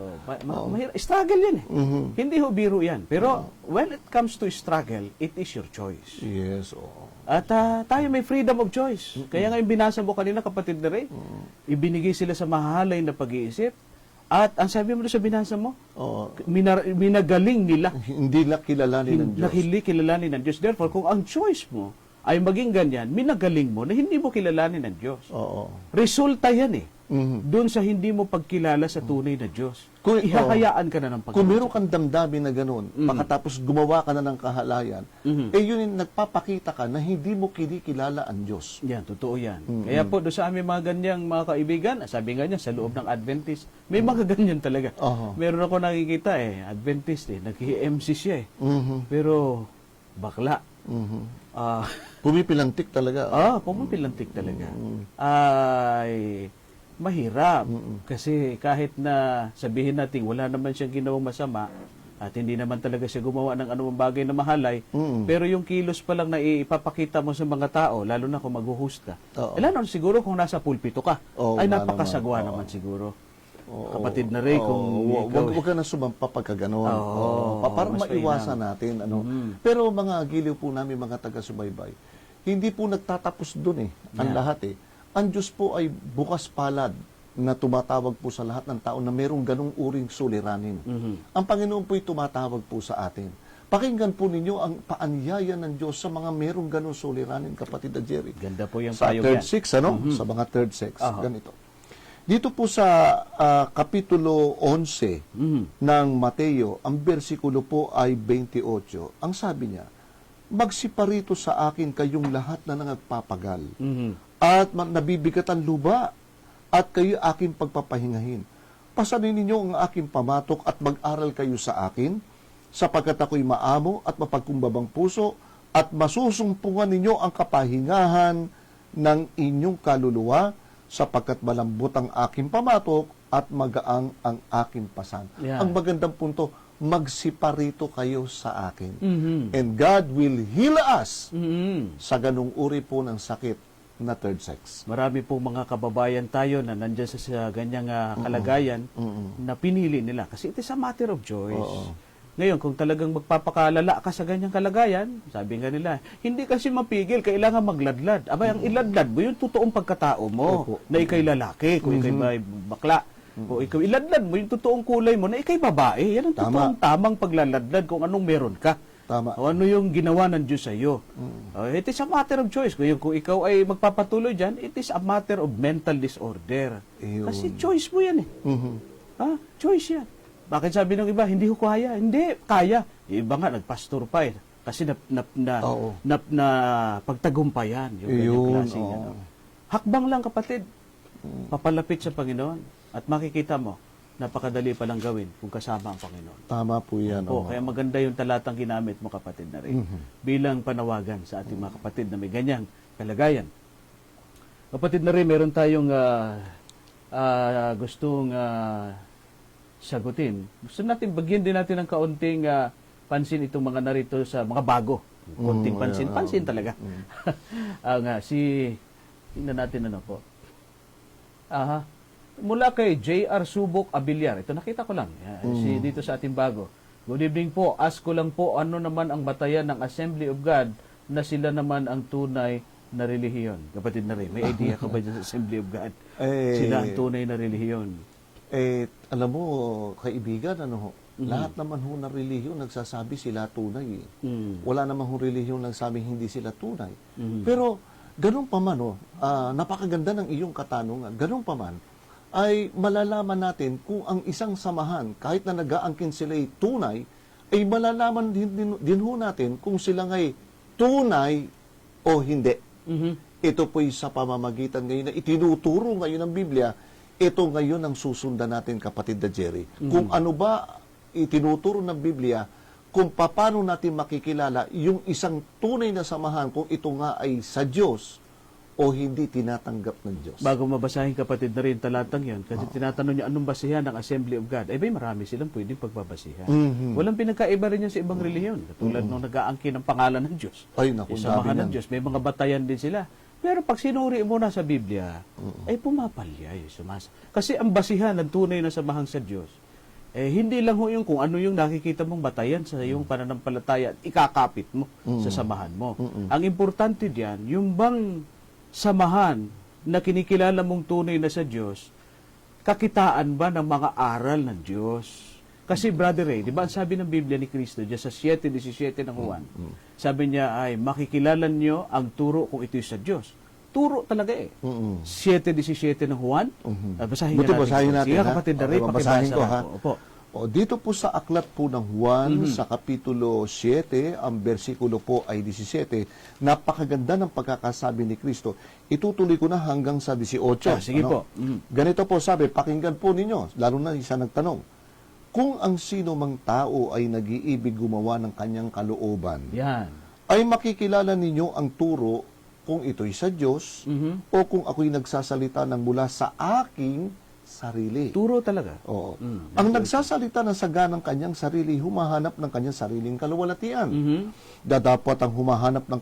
So, struggle yan eh. Hindi ho biro yan. Pero when it comes to struggle, it is your choice. Yes, oo. At tayo may freedom of choice. Kaya nga yung binasa mo kanina, kapatid na Ray, ibinigay sila sa mahalay na pag-iisip. At ang sabi mo doon sa binasa mo, Oo. minagaling nila. Hindi na kilalanin ng Diyos. Hindi kilalanin ng Diyos. Therefore, kung ang choice mo ay maging ganyan, minagaling mo na hindi mo kilalanin ng Diyos. Oo. Resulta yan eh. Mhm. Doon sa hindi mo pagkilala sa tunay na Diyos. Kung- Ihahayaan ka na ng Kung Panginoon. meron kang damdamin na gano'n, pagkatapos gumawa ka na ng kahalayan, yun yung nagpapakita ka na hindi mo kinikilala ang Diyos. Yan, totoo yan. Kaya po, doon sa aming mga ganyang mga kaibigan, sabi nga niya, sa loob ng Adventist, may mga ganyan talaga. Oho. Meron ako nakikita Adventist nag-MC siya Mhm. Pero, bakla. Mhm. Ah, Pumipilantik talaga. pumipilantik talaga. Ay, mahirap. Kasi kahit na sabihin natin wala naman siyang ginawang masama at hindi naman talaga siya gumawa ng anumang bagay na mahalay, pero yung kilos pa lang na ipapakita mo sa mga tao, lalo na kung mag-host ka. Oo. Lalo siguro kung nasa pulpito ka, Oo ay nga napakasagwa naman. naman siguro. Oo. Kapatid na Ray, kung ikaw... Huwag ka na sumampa pagka gano'n. Oo, Para mas maiwasan natin. Pero mga giliw po namin, mga taga-subaybay, hindi po nagtatapos doon ang lahat Ang Diyos po ay bukas palad na tumatawag po sa lahat ng tao na merong ganong uring suliranin. Ang Panginoon po ay tumatawag po sa atin. Pakinggan po ninyo ang paanyaya ng Diyos sa mga merong ganong suliranin, kapatid na Jerry. Ganda po yung Sa payong third yan. six, Sa mga third six. Aha. Ganito. Dito po sa Kapitulo 11 ng Mateo, ang bersikulo po ay 28. Ang sabi niya, magsiparito sa akin kayong lahat na nagpapagal at nabibigatan luba at kayo aking pagpapahingahin. Pasanin ninyo ang aking pamatok at mag-aral kayo sa akin, sapagkat ako'y maamo at mapagkumbabang puso at masusumpungan ninyo ang kapahingahan ng inyong kaluluwa, sapagkat malambot ang aking pamatok at magaang ang aking pasan. Yeah. Ang magandang punto, magsiparito kayo sa akin. And God will heal us sa ganung uri po ng sakit na third sex. Marami pong mga kababayan tayo na nandyan sa ganyang kalagayan na pinili nila. Kasi it is a matter of choice. Oo. Ngayon, kung talagang magpapakalala ka sa ganyang kalagayan, sabi nga nila, hindi kasi mapigil, kailangan magladlad. Abay, ang iladlad mo, yung totoong pagkatao mo, Opo. na ikay lalaki, kung ikay bakla. O ikaw, iladlad mo yung totoong kulay mo, na ikay babae. Yan ang Tama. totoong tamang paglaladlad kung anong meron ka. Tama. O ano yung ginawa ng Diyos sa iyo. It is a matter of choice. Kung ikaw ay magpapatuloy dyan, it is a matter of mental disorder. Ayun. Kasi choice mo yan Choice yan. Bakit sabi ng iba, hindi ko kaya? Hindi, kaya. Yung iba nga, nagpastor pa Kasi Oo. na pagtagumpayan. Yung ganyang Ayun, klaseng oo. Hakbang lang, kapatid. Papalapit sa Panginoon. At makikita mo, napakadali palang gawin kung kasama ang Panginoon. Tama po yan. Po, kaya maganda yung talatang ginamit mo, kapatid na rin. Bilang panawagan sa ating mga kapatid na may ganyang kalagayan. Kapatid na rin, meron tayong gustong sagutin. Gusto natin, bagyan din natin ng kaunting pansin itong mga narito sa mga bago. Konting pansin. Pansin talaga. Tingnan natin po. Mula kay J.R. Subok Abiliar. Ito nakita ko lang. Dito sa ating bago. Good evening po. Ask ko lang po ano naman ang batayan ng Assembly of God na sila naman ang tunay na relihiyon. Kapatid na rin, may idea ka ba dyan sa Assembly of God? Sila ang tunay na relihiyon. Alam mo, kaibigan, lahat naman ho na relihiyon nagsasabi sila tunay. Wala naman ho relihiyon nagsasabing hindi sila tunay. Pero, ganun pa man, napakaganda ng iyong katanungan, ganun pa man, ay malalaman natin kung ang isang samahan, kahit na nag-aangkin sila ay tunay, ay malalaman din ho natin kung sila ngay tunay o hindi. Ito po'y sa pamamagitan ngayon na itinuturo ngayon ng Biblia. Ito ngayon ang susundan natin, kapatid na Jerry. Kung ano ba itinuturo ng Biblia, kung paano natin makikilala yung isang tunay na samahan, kung ito nga ay sa Diyos o hindi tinatanggap ng Diyos. Bago mabasahin kapatid na rin talatang yan, kasi tinatanong niya anong basihan ng Assembly of God. Eh bay marami silang pwedeng pagbabasihan. Walang pinagkaiba rin yan sa ibang relihiyon. Katulad nung nag-aangkin ng pangalan ng Diyos. Ay, naku, Yung samahan dami ng yan. Diyos. May mga batayan din sila. Pero pag sinuri mo na sa Biblia, ay pumapalyay. Kasi ang basihan ng tunay na samahan sa Diyos, hindi lang ho yung kung ano yung nakikita mong batayan sa iyong pananampalataya at ikakapit mo sa samahan mo. Ang importante diyan, yung bang samahan na kinikilala mong tunay na sa Diyos, kakitaan ba ng mga aral ng Diyos? Kasi Brother Ray, di ba ang sabi ng Biblia ni Kristo diyan sa 7:17 ng Juan, sabi niya ay makikilala niyo ang turo kung ito'y sa Diyos. Turo talaga eh. 7:17 ng Juan. Basahin Buti nga basahin natin, Sige, ha? kapatid na Ray, Okay, babasahin pakibasa ko, lang ha? po. Opo. O, dito po sa aklat po ng Juan, sa Kapitulo 7, ang bersikulo po ay 17, napakaganda ng pagkakasabi ni Kristo. Itutuloy ko na hanggang sa 18. Sige po. Ganito po sabi, pakinggan po ninyo, lalo na isa nagtanong, kung ang sino mang tao ay nag-iibig gumawa ng kanyang kalooban, Yan. ay makikilala ninyo ang turo kung ito'y sa Diyos o kung ako'y nagsasalita ng mula sa aking sarili. Turo talaga. Oo. Ang nagsasalita ng saganang kanyang sarili, humahanap ng kanyang sariling kaluwalhatian. Dadapat ang humahanap ng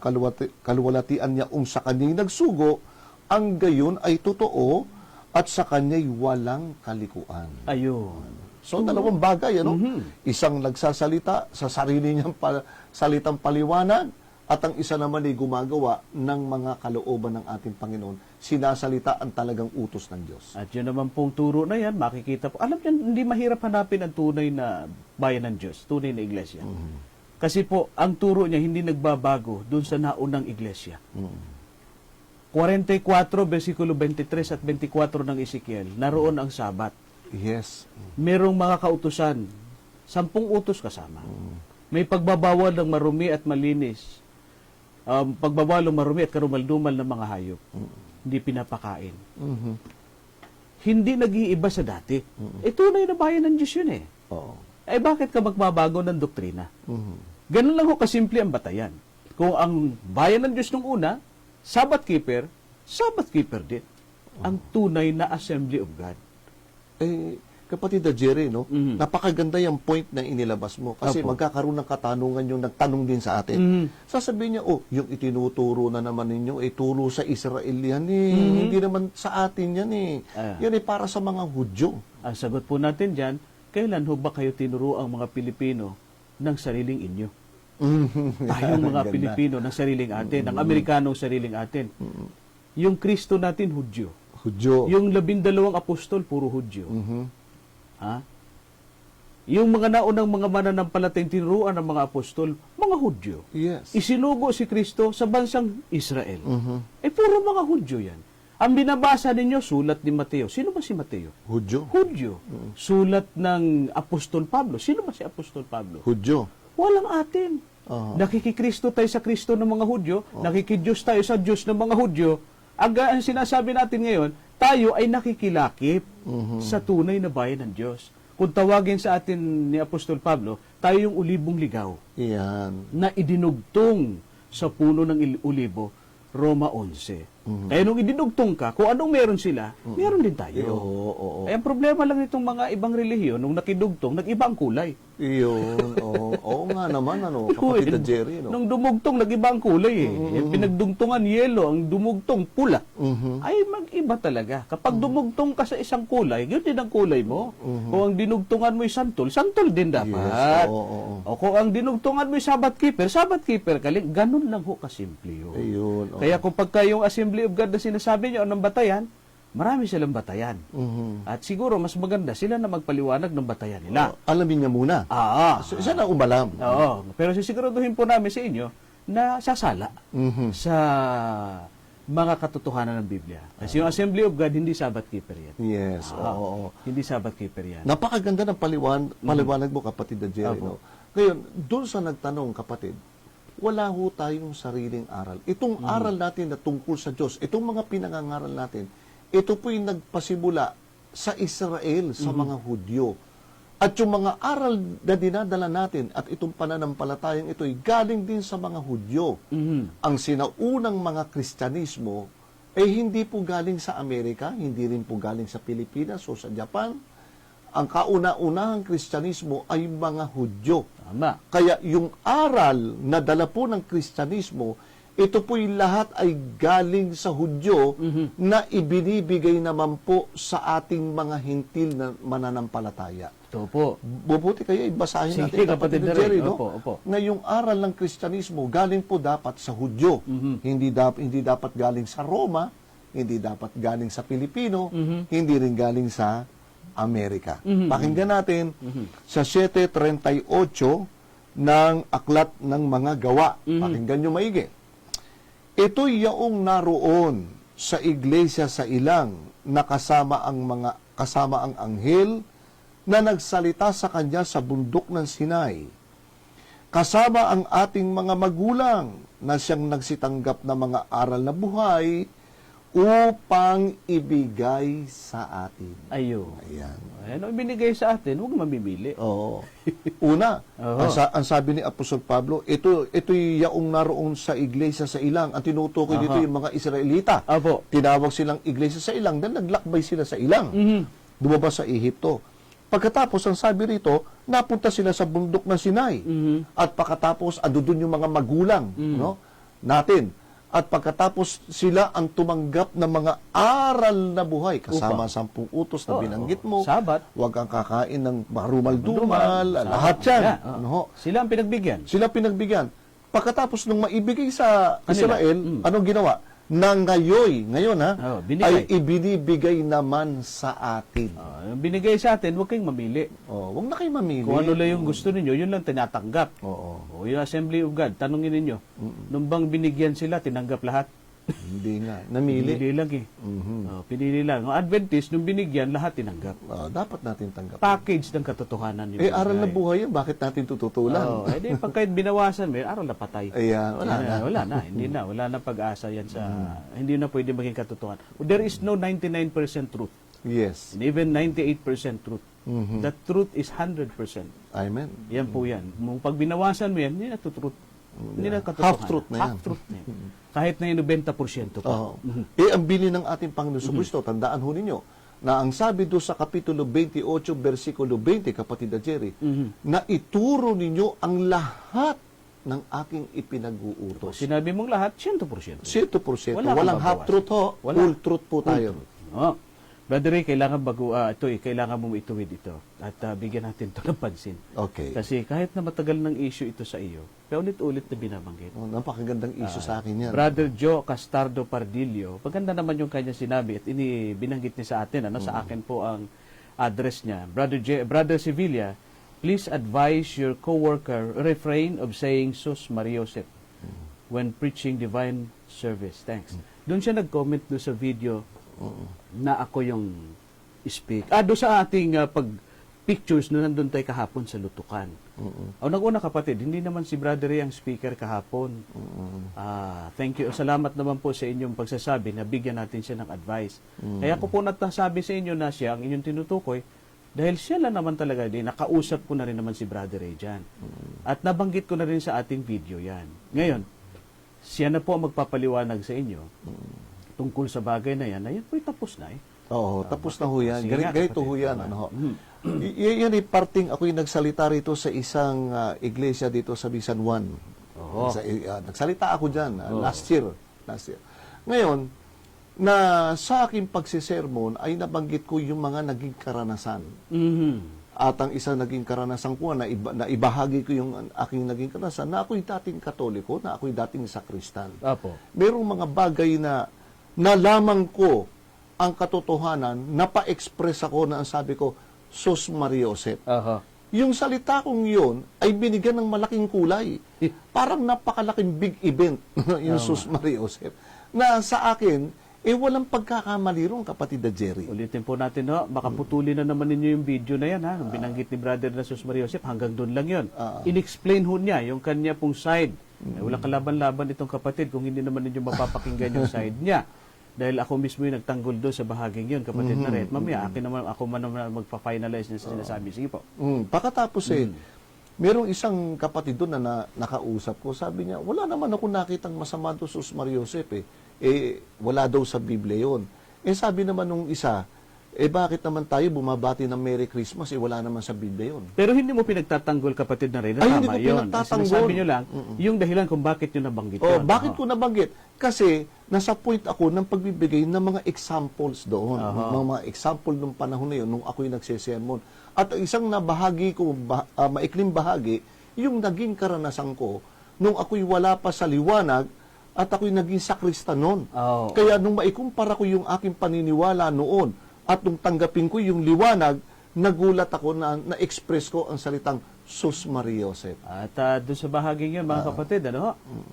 kaluwalhatian niya sa kanya'y nagsugo, ang gayon ay totoo at sa kanya'y walang kalikuan. Ayun. So, dalawang bagay, ano? Isang nagsasalita sa sarili niyang salitang paliwanag, at ang isa naman ay gumagawa ng mga kalooban ng ating Panginoon. Sinasalita ang talagang utos ng Diyos. At yun naman pong turo na yan, makikita po. Alam niyo, hindi mahirap hanapin ang tunay na bayan ng Diyos, tunay na iglesia. Kasi po, ang turo niya hindi nagbabago dun sa naunang iglesia. 44, versikulo 23 at 24 ng Ezekiel, naroon ang Sabat. Yes. Merong mga kautusan, 10 utos kasama. May pagbabawal ng marumi at malinis. Pagbabawal ng marumi at karumaldumal ng mga hayop. Hindi pinapakain. Hindi nag-iiba sa dati. Tunay na bayan ng Diyos yun eh. Oo. Bakit ka magbabago ng doktrina? Ganun lang ho kasimple ang batayan. Kung ang bayan ng Diyos nung una, Sabbath keeper din. Ang tunay na Assembly of God. Kapatid na Jerry, no? Napakaganda yung point na inilabas mo. Kasi Opo. magkakaroon ng katanungan yung nagtanong din sa atin. Sasabihin niya, yung itinuturo na naman ninyo, turo sa Israel yan Hindi naman sa atin yan Yan para sa mga Hudyo. Ang sagot po natin dyan, kailan ho ba kayo tinuro ang mga Pilipino ng sariling inyo? Tayong mga Ganda. Pilipino ng sariling atin, ng Amerikanong sariling atin. Yung Kristo natin, Hudyo. Hudyo. Yung 12 apostol, puro Hudyo. Ha? Yung mga naunang mga mananampalatayang tinuruan ng mga apostol, mga Hudyo. Yes. Isinugo si Kristo sa bansang Israel. Puro mga Hudyo yan. Ang binabasa ninyo, sulat ni Mateo. Sino ba si Mateo? Hudyo. Hudyo. Sulat ng Apostol Pablo. Sino ba si Apostol Pablo? Hudyo. Walang atin. Nakikikristo tayo sa Kristo ng mga Hudyo, nakikidiyos tayo sa Diyos ng mga Hudyo. Ang sinasabi natin ngayon, tayo ay nakikilakip sa tunay na bayan ng Diyos. Kung tawagin sa atin ni Apostol Pablo, tayo yung ulibong ligaw Yan. na idinugtong sa puno ng ulibo, Roma 11. Kaya nung idinugtong ka, kung anong meron sila, meron din tayo. Oo. Ang problema lang itong mga ibang relihiyon, nung nakidugtong, nag-iba ang kulay. Iyon. Oo nga naman, kapatid na Jerry, no? Nung dumugtong, nag-iba ang kulay Yung pinagdugtungan, yelo, ang dumugtong, pula. Ay, mag-iba talaga. Kapag dumugtong ka sa isang kulay, yun din ang kulay mo. Kung ang dinugtungan mo yung santol, santol din dapat. Yes. Oo. O kung ang dinugtungan mo yung Sabbath keeper ka, ganun lang ho kasimple yun. Ayun. Kaya kung pagka yung Assembly of God na sinasabi nyo ng batayan, marami silang batayan. At siguro mas maganda sila na magpaliwanag ng batayan nila. Alamin niya muna. Siya na umalam. Oo. Pero sisiguraduhin po namin sa inyo na sasala sa mga katotohanan ng Biblia. Kasi yung Assembly of God, hindi Sabbath keeper yan. Yes. Oo. Hindi Sabbath keeper yan. Napakaganda ng paliwanag mo, kapatid na Jerry, no? Ngayon, doon sa nagtanong, kapatid, wala ho tayong sariling aral. Itong aral natin na tungkol sa Diyos, itong mga pinangangaral natin, ito po'y nagpasimula sa Israel, sa mga Hudyo. At yung mga aral na dinadala natin at itong pananampalatayang ito'y galing din sa mga Hudyo. Ang sinaunang mga Kristyanismo eh hindi po galing sa Amerika, hindi rin po galing sa Pilipinas o sa Japan. Ang kauna-unahang Kristyanismo ay mga Hudyo. Tama. Kaya yung aral na dala po ng Kristyanismo, ito po'y lahat ay galing sa Hudyo na ibinibigay naman po sa ating mga hintil na mananampalataya. Ito po. Bubuti kayo, ibasahin Sige, natin, kapatid na Jerry, rin. no? Opo, opo. Na yung aral ng Kristyanismo galing po dapat sa Hudyo. Hindi dapat galing sa Roma, hindi dapat galing sa Pilipino, hindi rin galing sa Amerika. Pakinggan natin sa 7:38 ng Aklat ng Mga Gawa. Pakinggan nyo maigi. Ito'y yaong naroon sa iglesia sa ilang na kasama ang anghel na nagsalita sa kanya sa bundok ng Sinai. Kasama ang ating mga magulang na siyang nagsitanggap ng mga aral na buhay upang ibigay sa atin. Ayun. Ayan. Ano ibinigay sa atin, huwag mamimili. Oo. Una, Oo. ang sabi ni Apostol Pablo, ito'y yaong naroon sa iglesia sa ilang. Ang tinutukoy dito yung mga Israelita. Opo. Tinawag silang iglesia sa ilang dahil naglakbay sila sa ilang. Dumabas sa Ehipto. Pagkatapos, ang sabi rito, napunta sila sa bundok ng Sinai. At pagkatapos, doon yung mga magulang no, natin. At pagkatapos, sila ang tumanggap ng mga aral na buhay. Kasama 10 utos na binanggit mo. Sabat. Huwag kang kakain ng marumal-dumal. Lahat yan. Yeah, No? Sila ang pinagbigyan. Sila pinagbigyan. Pagkatapos nung maibigay sa Kanila. Israel, anong ginawa? Na ngayon binigay. ay ibinibigay naman sa atin. Yung binigay sa atin, huwag kayong mamili. Huwag na kayo mamili. Kung ano lang yung gusto ninyo, yun lang tinatanggap. Oo. O yung Assembly of God, tanungin ninyo, nung bang binigyan sila, tinanggap lahat? Hindi nga. Namili. Pinili lang eh. Pinili lang. Ang Adventist, nung binigyan, lahat tinanggap. Dapat natin tanggapin. Package ng katotohanan yun. Aral na buhay yan. Bakit natin tututulan? Di pagka binawasan mo, aral na patay. Ayan, wala na. Wala na pag-asa yan sa, hindi na pwede maging katotohanan. There is no 99% truth. Yes. And even 98% truth. The truth is 100%. Amen. Yan po yan. Pag binawasan mo yan, hindi na truth. Hindi na katotohanan. Half-truth na yan. Half-truth na yan. Kahit na yung 90% pa. Oo. Ang bili ng ating Panginoon Kristo, tandaan ho ninyo, na ang sabi doon sa Kapitulo 28, versikulo 20, kapatid na Jerry, na ituro ninyo ang lahat ng aking ipinag-uutos. Sinabi mong lahat, 100%. 100%. Wala kang Walang babawas. half-truth ho. Wala. Full truth po tayo. Oh. Brother Ray, kailangan kailangan mong ituwid ito at bigyan natin ito ng pansin. Okay. Kasi kahit na matagal ng issue ito sa iyo, paulit-ulit na binabanggit. Napakagandang issue sa akin yan. Brother Joe Castardo Pardillo, maganda naman yung kanya sinabi at binanggit niya sa atin. Sa akin po ang address niya. Brother Sevilla, please advise your co-worker refrain of saying Sus Mariosep when preaching divine service. Thanks. Doon siya nag-comment doon sa video na ako yung speak. Doon sa ating pictures na nandun tayo kahapon sa Lutukan. Nag-una kapatid, hindi naman si Brother Ray ang speaker kahapon. Thank you. Salamat naman po sa inyong pagsasabi na bigyan natin siya ng advice. Kaya ko po natasabi sa inyo na siya ang inyong tinutukoy dahil siya lang naman talaga din. Nakausap ko na rin naman si Brother Ray dyan. At nabanggit ko na rin sa ating video yan. Ngayon, siya na po ang magpapaliwanag sa inyo tungkol sa bagay na yan po'y tapos na eh. Oo, tapos na ho yan. Sige nga, Ganito ho kapatid. yan. Yan ay parting ako'y nagsalita rito sa isang iglesia dito sa San Juan. Nagsalita ako dyan last year. Ngayon, na sa aking pagsisermon ay nabanggit ko yung mga naging karanasan. At ang isang naging karanasan ko na ibahagi ko yung aking naging karanasan na ako'y dating Katoliko, na ako'y dating sakristan. Apo. Merong mga bagay na nalaman ko ang katotohanan, napa-express ako na ang sabi ko, Sus Mariosep. Yung salita kong yun ay binigyan ng malaking kulay. Parang napakalaking big event yung Sus Mariosep. Na sa akin, walang pagkakamali ron, kapatid na Jerry. Ulitin po natin, makaputulin na naman ninyo yung video na yan, binanggit ni Brother na Sus Mariosep, hanggang doon lang yun. In-explain ho niya yung kanya pong side. Walang kalaban-laban itong kapatid kung hindi naman ninyo mapapakinggan yung side niya. Dahil ako mismo yung nagtanggol doon sa bahaging yun, kapatid na rin. Mamaya, ako man naman magpa-finalize na sinasabi. Sige po. Pagkatapos merong isang kapatid doon na nakausap ko, sabi niya, wala naman ako nakitang masama doon Sus Mariosep wala daw sa Biblia yun. Sabi naman nung isa, bakit naman tayo bumabati ng Merry Christmas, wala naman sa Biblia yun. Pero hindi mo pinagtatanggol, kapatid na rin, na Ay, hindi tama ko yun. pinagtatanggol. Sinasabi nyo lang, yung dahilan kung bakit nyo nabanggit yun. Bakit ko nabanggit? Kasi nasa point ako ng pagbibigay ng mga examples doon. Mga example nung panahon na yun, nung ako'y nagsesermon. At isang nabahagi ko, maikling bahagi, yung naging karanasan ko, nung ako'y wala pa sa liwanag, at ako'y naging sakristan noon. Oh. Kaya nung maikumpara ko yung aking paniniwala noon, at nung tanggapin ko yung liwanag, nagulat ako na-express ko ang salitang Sus Maria Josep. At doon sa bahaging yun, mga kapatid,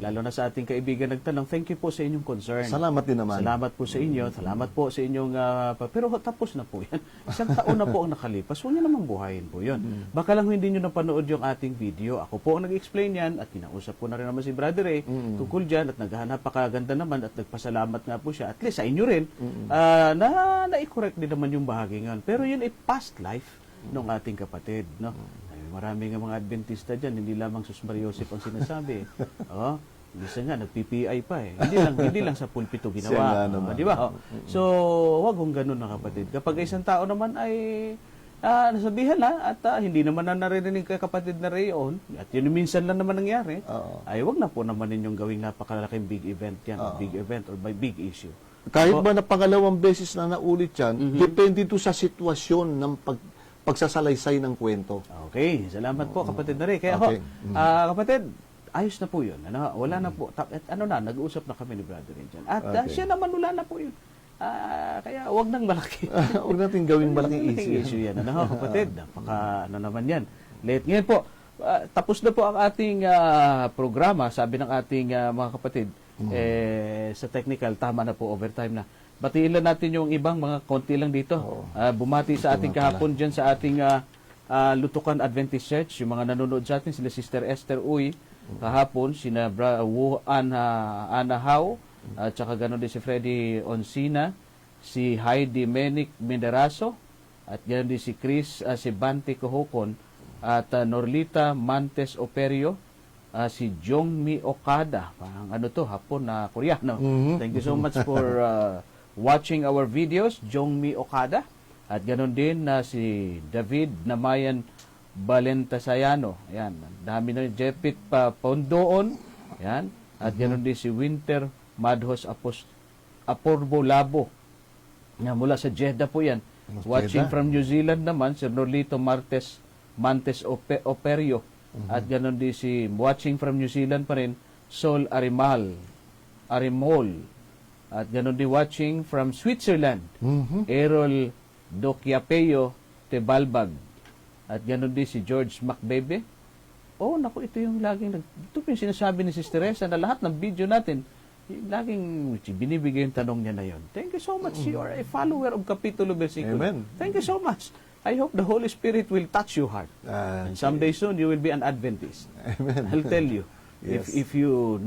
lalo na sa ating kaibigan nagtanong, thank you po sa inyong concern. Salamat din naman. Salamat po sa inyo. Salamat po sa inyong... pero tapos na po yan. Isang taon na po ang nakalipas. Huwag niyo naman buhayin po yun. Baka lang hindi nyo napanood yung ating video. Ako po ang nag-explain yan at kinausap ko na rin naman si Brother Ray tungkol dyan at napakaganda naman at nagpasalamat nga po siya. At least sa inyo rin na-correct din naman yung bahaging yun. Pero yun ay past life ng ating kapatid. No? Marami nga mga Adventista dyan, hindi lamang Sus Maria Josep ang sinasabi. Bisa nga, nag-PPI pa eh. Hindi lang sa pulpito ginawa. Di ba? So, wag kong ganun na kapatid. Kapag isang tao naman ay nasabihan na at hindi naman na naririnig kay kapatid na Rayon, at yun minsan lang naman nangyari, ay wag na po naman ninyong gawing napakalaking big event yan, big event or by big issue. Kahit ba na pangalawang beses na naulit yan, depende to sa sitwasyon ng pagsasalaysay ng kwento. Okay, salamat po kapatid na rin. Kaya kapatid, ayos na po yun. Wala na po. Nag-uusap na kami ni Brother Ray dyan. At siya naman wala na po yun. Kaya wag nang malaki. Huwag natin gawing malaking issue. yan. Kapatid, napaka naman yan. Late ngayon po, tapos na po ang ating programa, sabi ng ating mga kapatid, sa technical, tama na po, overtime na. Batiin lang natin yung ibang mga konti lang dito. Bumati sa ating kahapon dyan sa ating Lutukan Adventist Church. Yung mga nanonood sa atin, sila Sister Esther Uy, kahapon, sina Ana Hau, at saka ganoon din si Freddy Onsina, si Heidi Menik Minderaso, at ganoon din si Chris Sibante Kohokon, at Norlita Mantes Operio, si Jongmi Okada, hapon na Koreano. Thank you so much for watching our videos, Jongmi Okada. At ganoon din si David Namayan Balentasayano. Ayan, dami na Jepit Pondoon. Ayan. At ganoon din si Winter Madhos Aporbo Labo. Mula sa Jeddah po yan. Watching from New Zealand naman, si Norlito Mantes Operio. At ganoon din si watching from New Zealand pa rin, Sol Arimol. At ganoon din watching from Switzerland, Errol Dokiapeo Tebalbag. At ganoon din si George Macbebe. Naku, ito yung laging ito yung sinasabi ni Sister Teresa na lahat ng video natin, laging binibigay yung tanong niya na yon. Thank you so much. You are a follower of Kapitulo Versikulo. Amen. Thank you so much. I hope the Holy Spirit will touch your heart. And someday soon, you will be an Adventist. Amen. I'll tell you. Yes. If you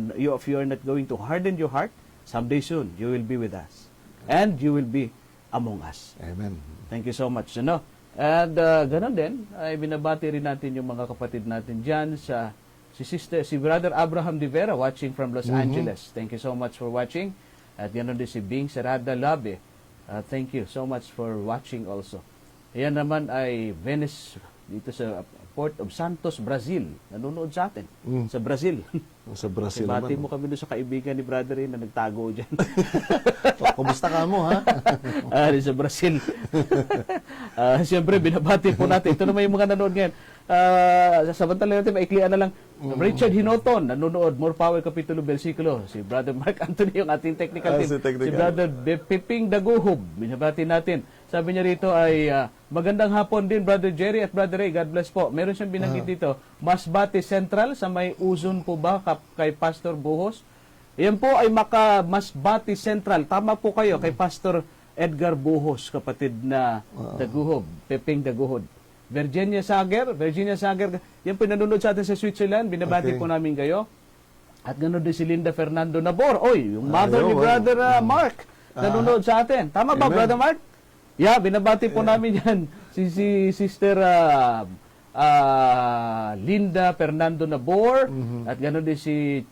are not going to harden your heart, someday soon, you will be with us. And you will be among us. Amen. Thank you so much. And ganun din, ay binabati rin natin yung mga kapatid natin dyan si Brother Abraham De Vera watching from Los Angeles. Thank you so much for watching. At ganun din si Bing Serada Labe. Thank you so much for watching also. Ayan naman ay Venice, dito sa Port of Santos, Brazil. Nanonood sa atin. Sa Brazil. Sa Brazil Bati naman. mo kami doon sa kaibigan ni Brother Ray na nagtago dyan. Kumusta ka mo, ha? Sa Brazil. Siyempre, binabati po natin. Ito naman yung mga nanonood ngayon. Sasamantala natin, maiklian na lang. Richard Hinoton, nanonood. More Power, Kapitulo, Versikulo. Si Brother Mark Anthony, yung ating technical team. Si Brother Piping Daguhob, binabati natin. Sabi niya rito ay, magandang hapon din, Brother Jerry at Brother Ray. God bless po. Meron siyang binanggit dito. Masbate Central, sa may Uzon po ba kay Pastor Buhos? Yan po ay Masbate Central. Tama po kayo kay Pastor Edgar Buhos, kapatid na Daguhob, Piping Daguhob. Virginia Sager, yan po nanonood sa atin sa Switzerland. Binabati po namin kayo. At ganoon din si Linda Fernando Nabor. Yung mother ni Brother Mark, nanonood sa atin. Tama ba, Brother Mark? Yeah, binabati po namin yan. Si Sister Linda Fernando Nabor, at ganoon din si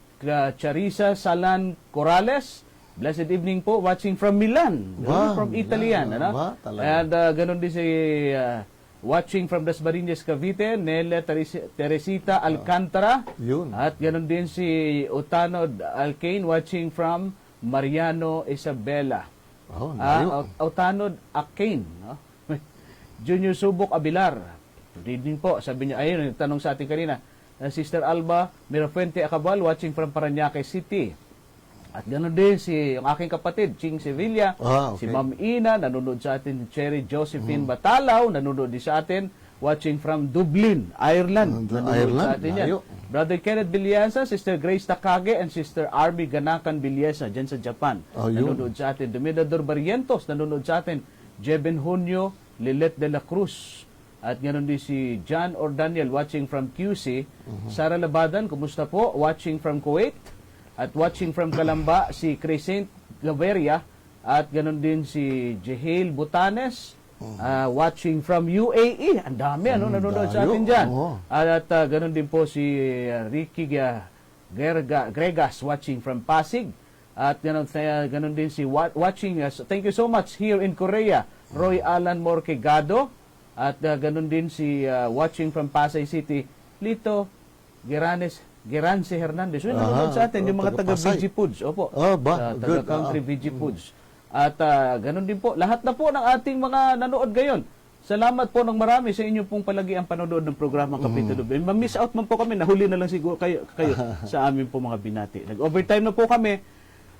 Charissa Salan Corrales, Blessed evening po, watching from Milan. Wow, From Italy yan. Milan. Ano? Wow, talaga. And ganun din si watching from Dasmariñas, Cavite, Nela Teresita Alcantara. Yun. At ganun din si Otanod Alcane, watching from Mariano Isabela. Oh, layo. Otanod Alcane. No? Junior Subok Abilar. Good evening po. Sabi niya, ayun, tanong sa atin kanina. Sister Alba Mirafuente Acabal, watching from Parañaque City. At ganoon din yung aking kapatid, Ching Sevilla, Okay. si Ma'am Ina, nanonood sa atin, Cherry Josephine Batalaw, nanonood din sa atin, watching from Dublin, Ireland. Nanonood Ireland, sa atin yan. layo. Brother Kenneth Villesa, Sister Grace Takage, and Sister Army Ganakan Villesa, dyan sa Japan. Oh, yun. Nanonood sa atin. Dominador Barrientos, nanonood sa atin. Jeben Junio, Lilet de la Cruz. At ganoon din si John or Daniel, watching from QC. Sara Labadan, kumusta po? Watching from Kuwait. At watching from Calamba, si Crescent Gaviria. At ganoon din si Jehel Butanes, watching from UAE. Ang dami, nanonood sa layo. atin dyan. Oo. At ganoon din po si Ricky Gregas, watching from Pasig. At ganoon din si watching us. Thank you so much here in Korea, Roy Alan Morquegado. At ganoon din si watching from Pasay City, Lito Gerance Hernandez. So, nanonood sa atin, yung mga taga taga-Pasay. VG Foods. Opo. Ah, ba? Taga Good. Country VG Foods. At ganun din po, lahat na po ng ating mga nanood ngayon. Salamat po ng marami sa inyo pong palagi ang panonood ng programang Kapitulo. Ma-miss out man po kami, nahuli na lang siguro kayo sa amin po mga binati. Nag-overtime na po kami,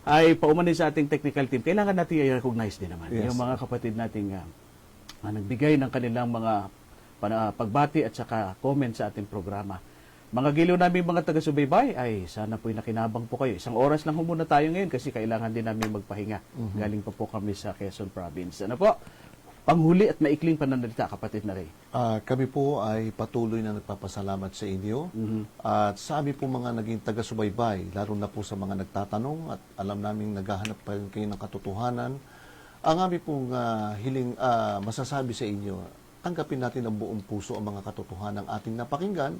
ay paumanin sa ating technical team. Kailangan natin i-recognize din naman Yes. yung mga kapatid nating nagbigay ng kanilang mga pagbati at saka comment sa ating programa. Mga giliw namin mga taga-subaybay, ay sana po'y nakinabang po kayo. Isang oras lang muna tayo ngayon kasi kailangan din namin magpahinga. Galing pa po kami sa Quezon Province. Ano po? Panghuli at maikling pananalita, kapatid na Ray. Kami po ay patuloy na nagpapasalamat sa inyo. At sa amin po mga naging taga-subaybay, lalo na po sa mga nagtatanong at alam namin naghahanap pa rin kayo ng katotohanan. Ang amin pong hiling masasabi sa inyo, tanggapin natin ang buong puso ang mga katotohanan ng ating napakinggan.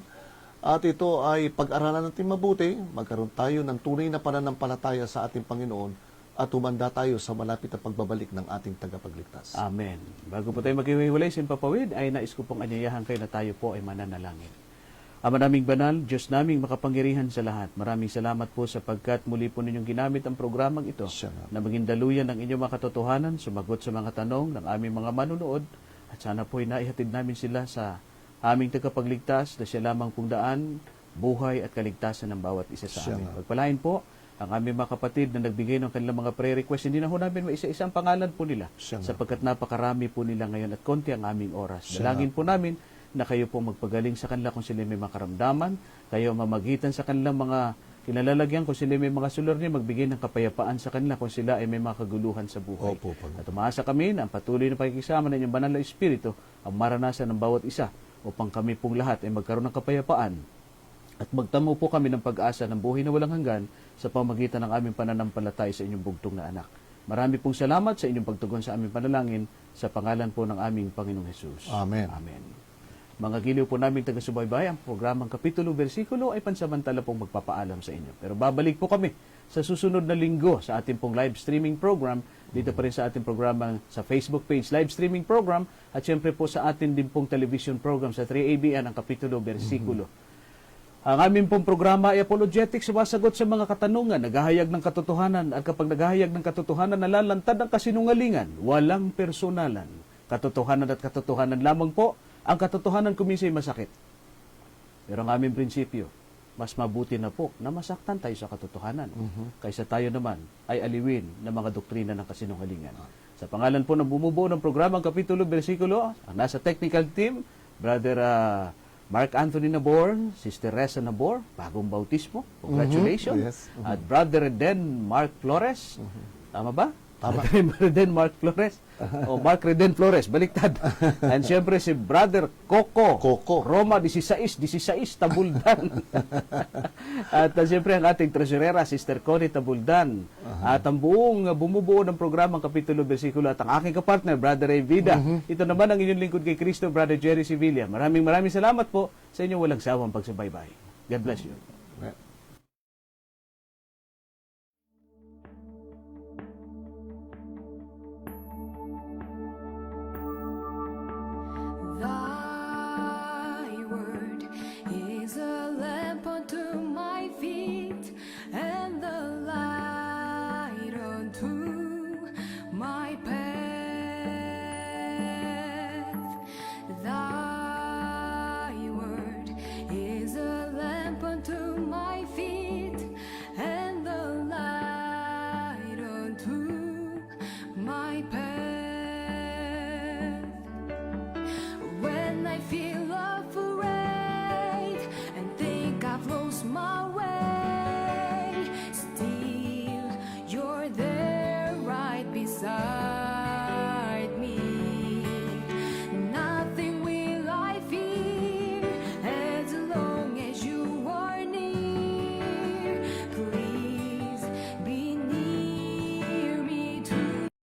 At ito ay pag-aralan natin mabuti, magkaroon tayo ng tunay na pananampalataya sa ating Panginoon at humanda tayo sa malapit na pagbabalik ng ating tagapagligtas. Amen. Bago po tayo maghiwalay, Simpapawid, ay nais ko pong anyayahan kayo na tayo po ay mananalangin. Ama naming banal, Diyos naming makapangyarihan sa lahat. Maraming salamat po sapagkat muli po ninyong ginamit ang programang ito na maging daluyan ng inyong mga katotohanan, sumagot sa mga tanong ng aming mga manunood at sana po ay naihatid namin sila sa aming tagapagligtas na siya lamang pong daan, buhay at kaligtasan ng bawat isa sa amin. Pagpalain po ang aming mga kapatid na nagbigay ng kanilang mga prayer request. Hindi na ho namin maisa-isang pangalan po nila sapagkat napakarami po nila ngayon at konti ang aming oras. Dalangin po namin na kayo po magpagaling sa kanila kung sila may makaramdaman, kayo mamagitan sa kanilang mga kinalalagyan kung sila may mga sulor niya, magbigay ng kapayapaan sa kanila kung sila ay may mga kaguluhan sa buhay. Opo, At umaasa kami na ang patuloy na pakikisama ng inyong banal na Espiritu ang maranasan ng bawat isa upang kami pong lahat ay magkaroon ng kapayapaan at magtamo po kami ng pag-asa ng buhay na walang hanggan sa pamagitan ng aming pananampalataya sa inyong bugtong na anak. Marami pong salamat sa inyong pagtugon sa aming panalangin sa pangalan po ng aming Panginoong Hesus. Amen. Amen. Mga giliw po naming taga-subaybay, ang programang Kapitulo Versikulo ay pansamantala pong magpapaalam sa inyo. Pero babalik po kami sa susunod na linggo sa ating pong live streaming program, dito pa rin sa ating programang sa Facebook page, live streaming program, at syempre po sa ating din pong television program sa 3ABN, ang Kapitulo Versikulo. Ang aming pong programa ay apologetics, sumasagot sa mga katanungan, naghahayag ng katotohanan, at kapag naghahayag ng katotohanan, nalalantad ang kasinungalingan, walang personalan. Katotohanan at katotohanan lamang po. Ang katotohanan kuminsan ay masakit. Pero ang aming prinsipyo, mas mabuti na po na masaktan tayo sa katotohanan kaysa tayo naman ay aliwin ng mga doktrina ng kasinungalingan. Sa pangalan po ng bumubuo ng programang Kapitulo Versikulo, ang nasa technical team, Brother Mark Anthony Nabor, Sister Reza Nabor, bagong bautismo, congratulations. Yes. At Brother Reden Mark Flores, tama ba? Reden Mark Flores. O Mark Reden Flores, baliktad. And siyempre si Brother Coco. Roma 16 Tabuldan. At siyempre ang ating tresurera, Sister Connie Tabuldan. At ang buong bumubuo ng programang Kapitulo Versikulo at ang aking kapartner, Brother Ray Vida. Ito naman ang inyong lingkod kay Cristo, Brother Jerry Sevilla. Maraming salamat po sa inyong walang sawang pagsubaybay. God bless you. sa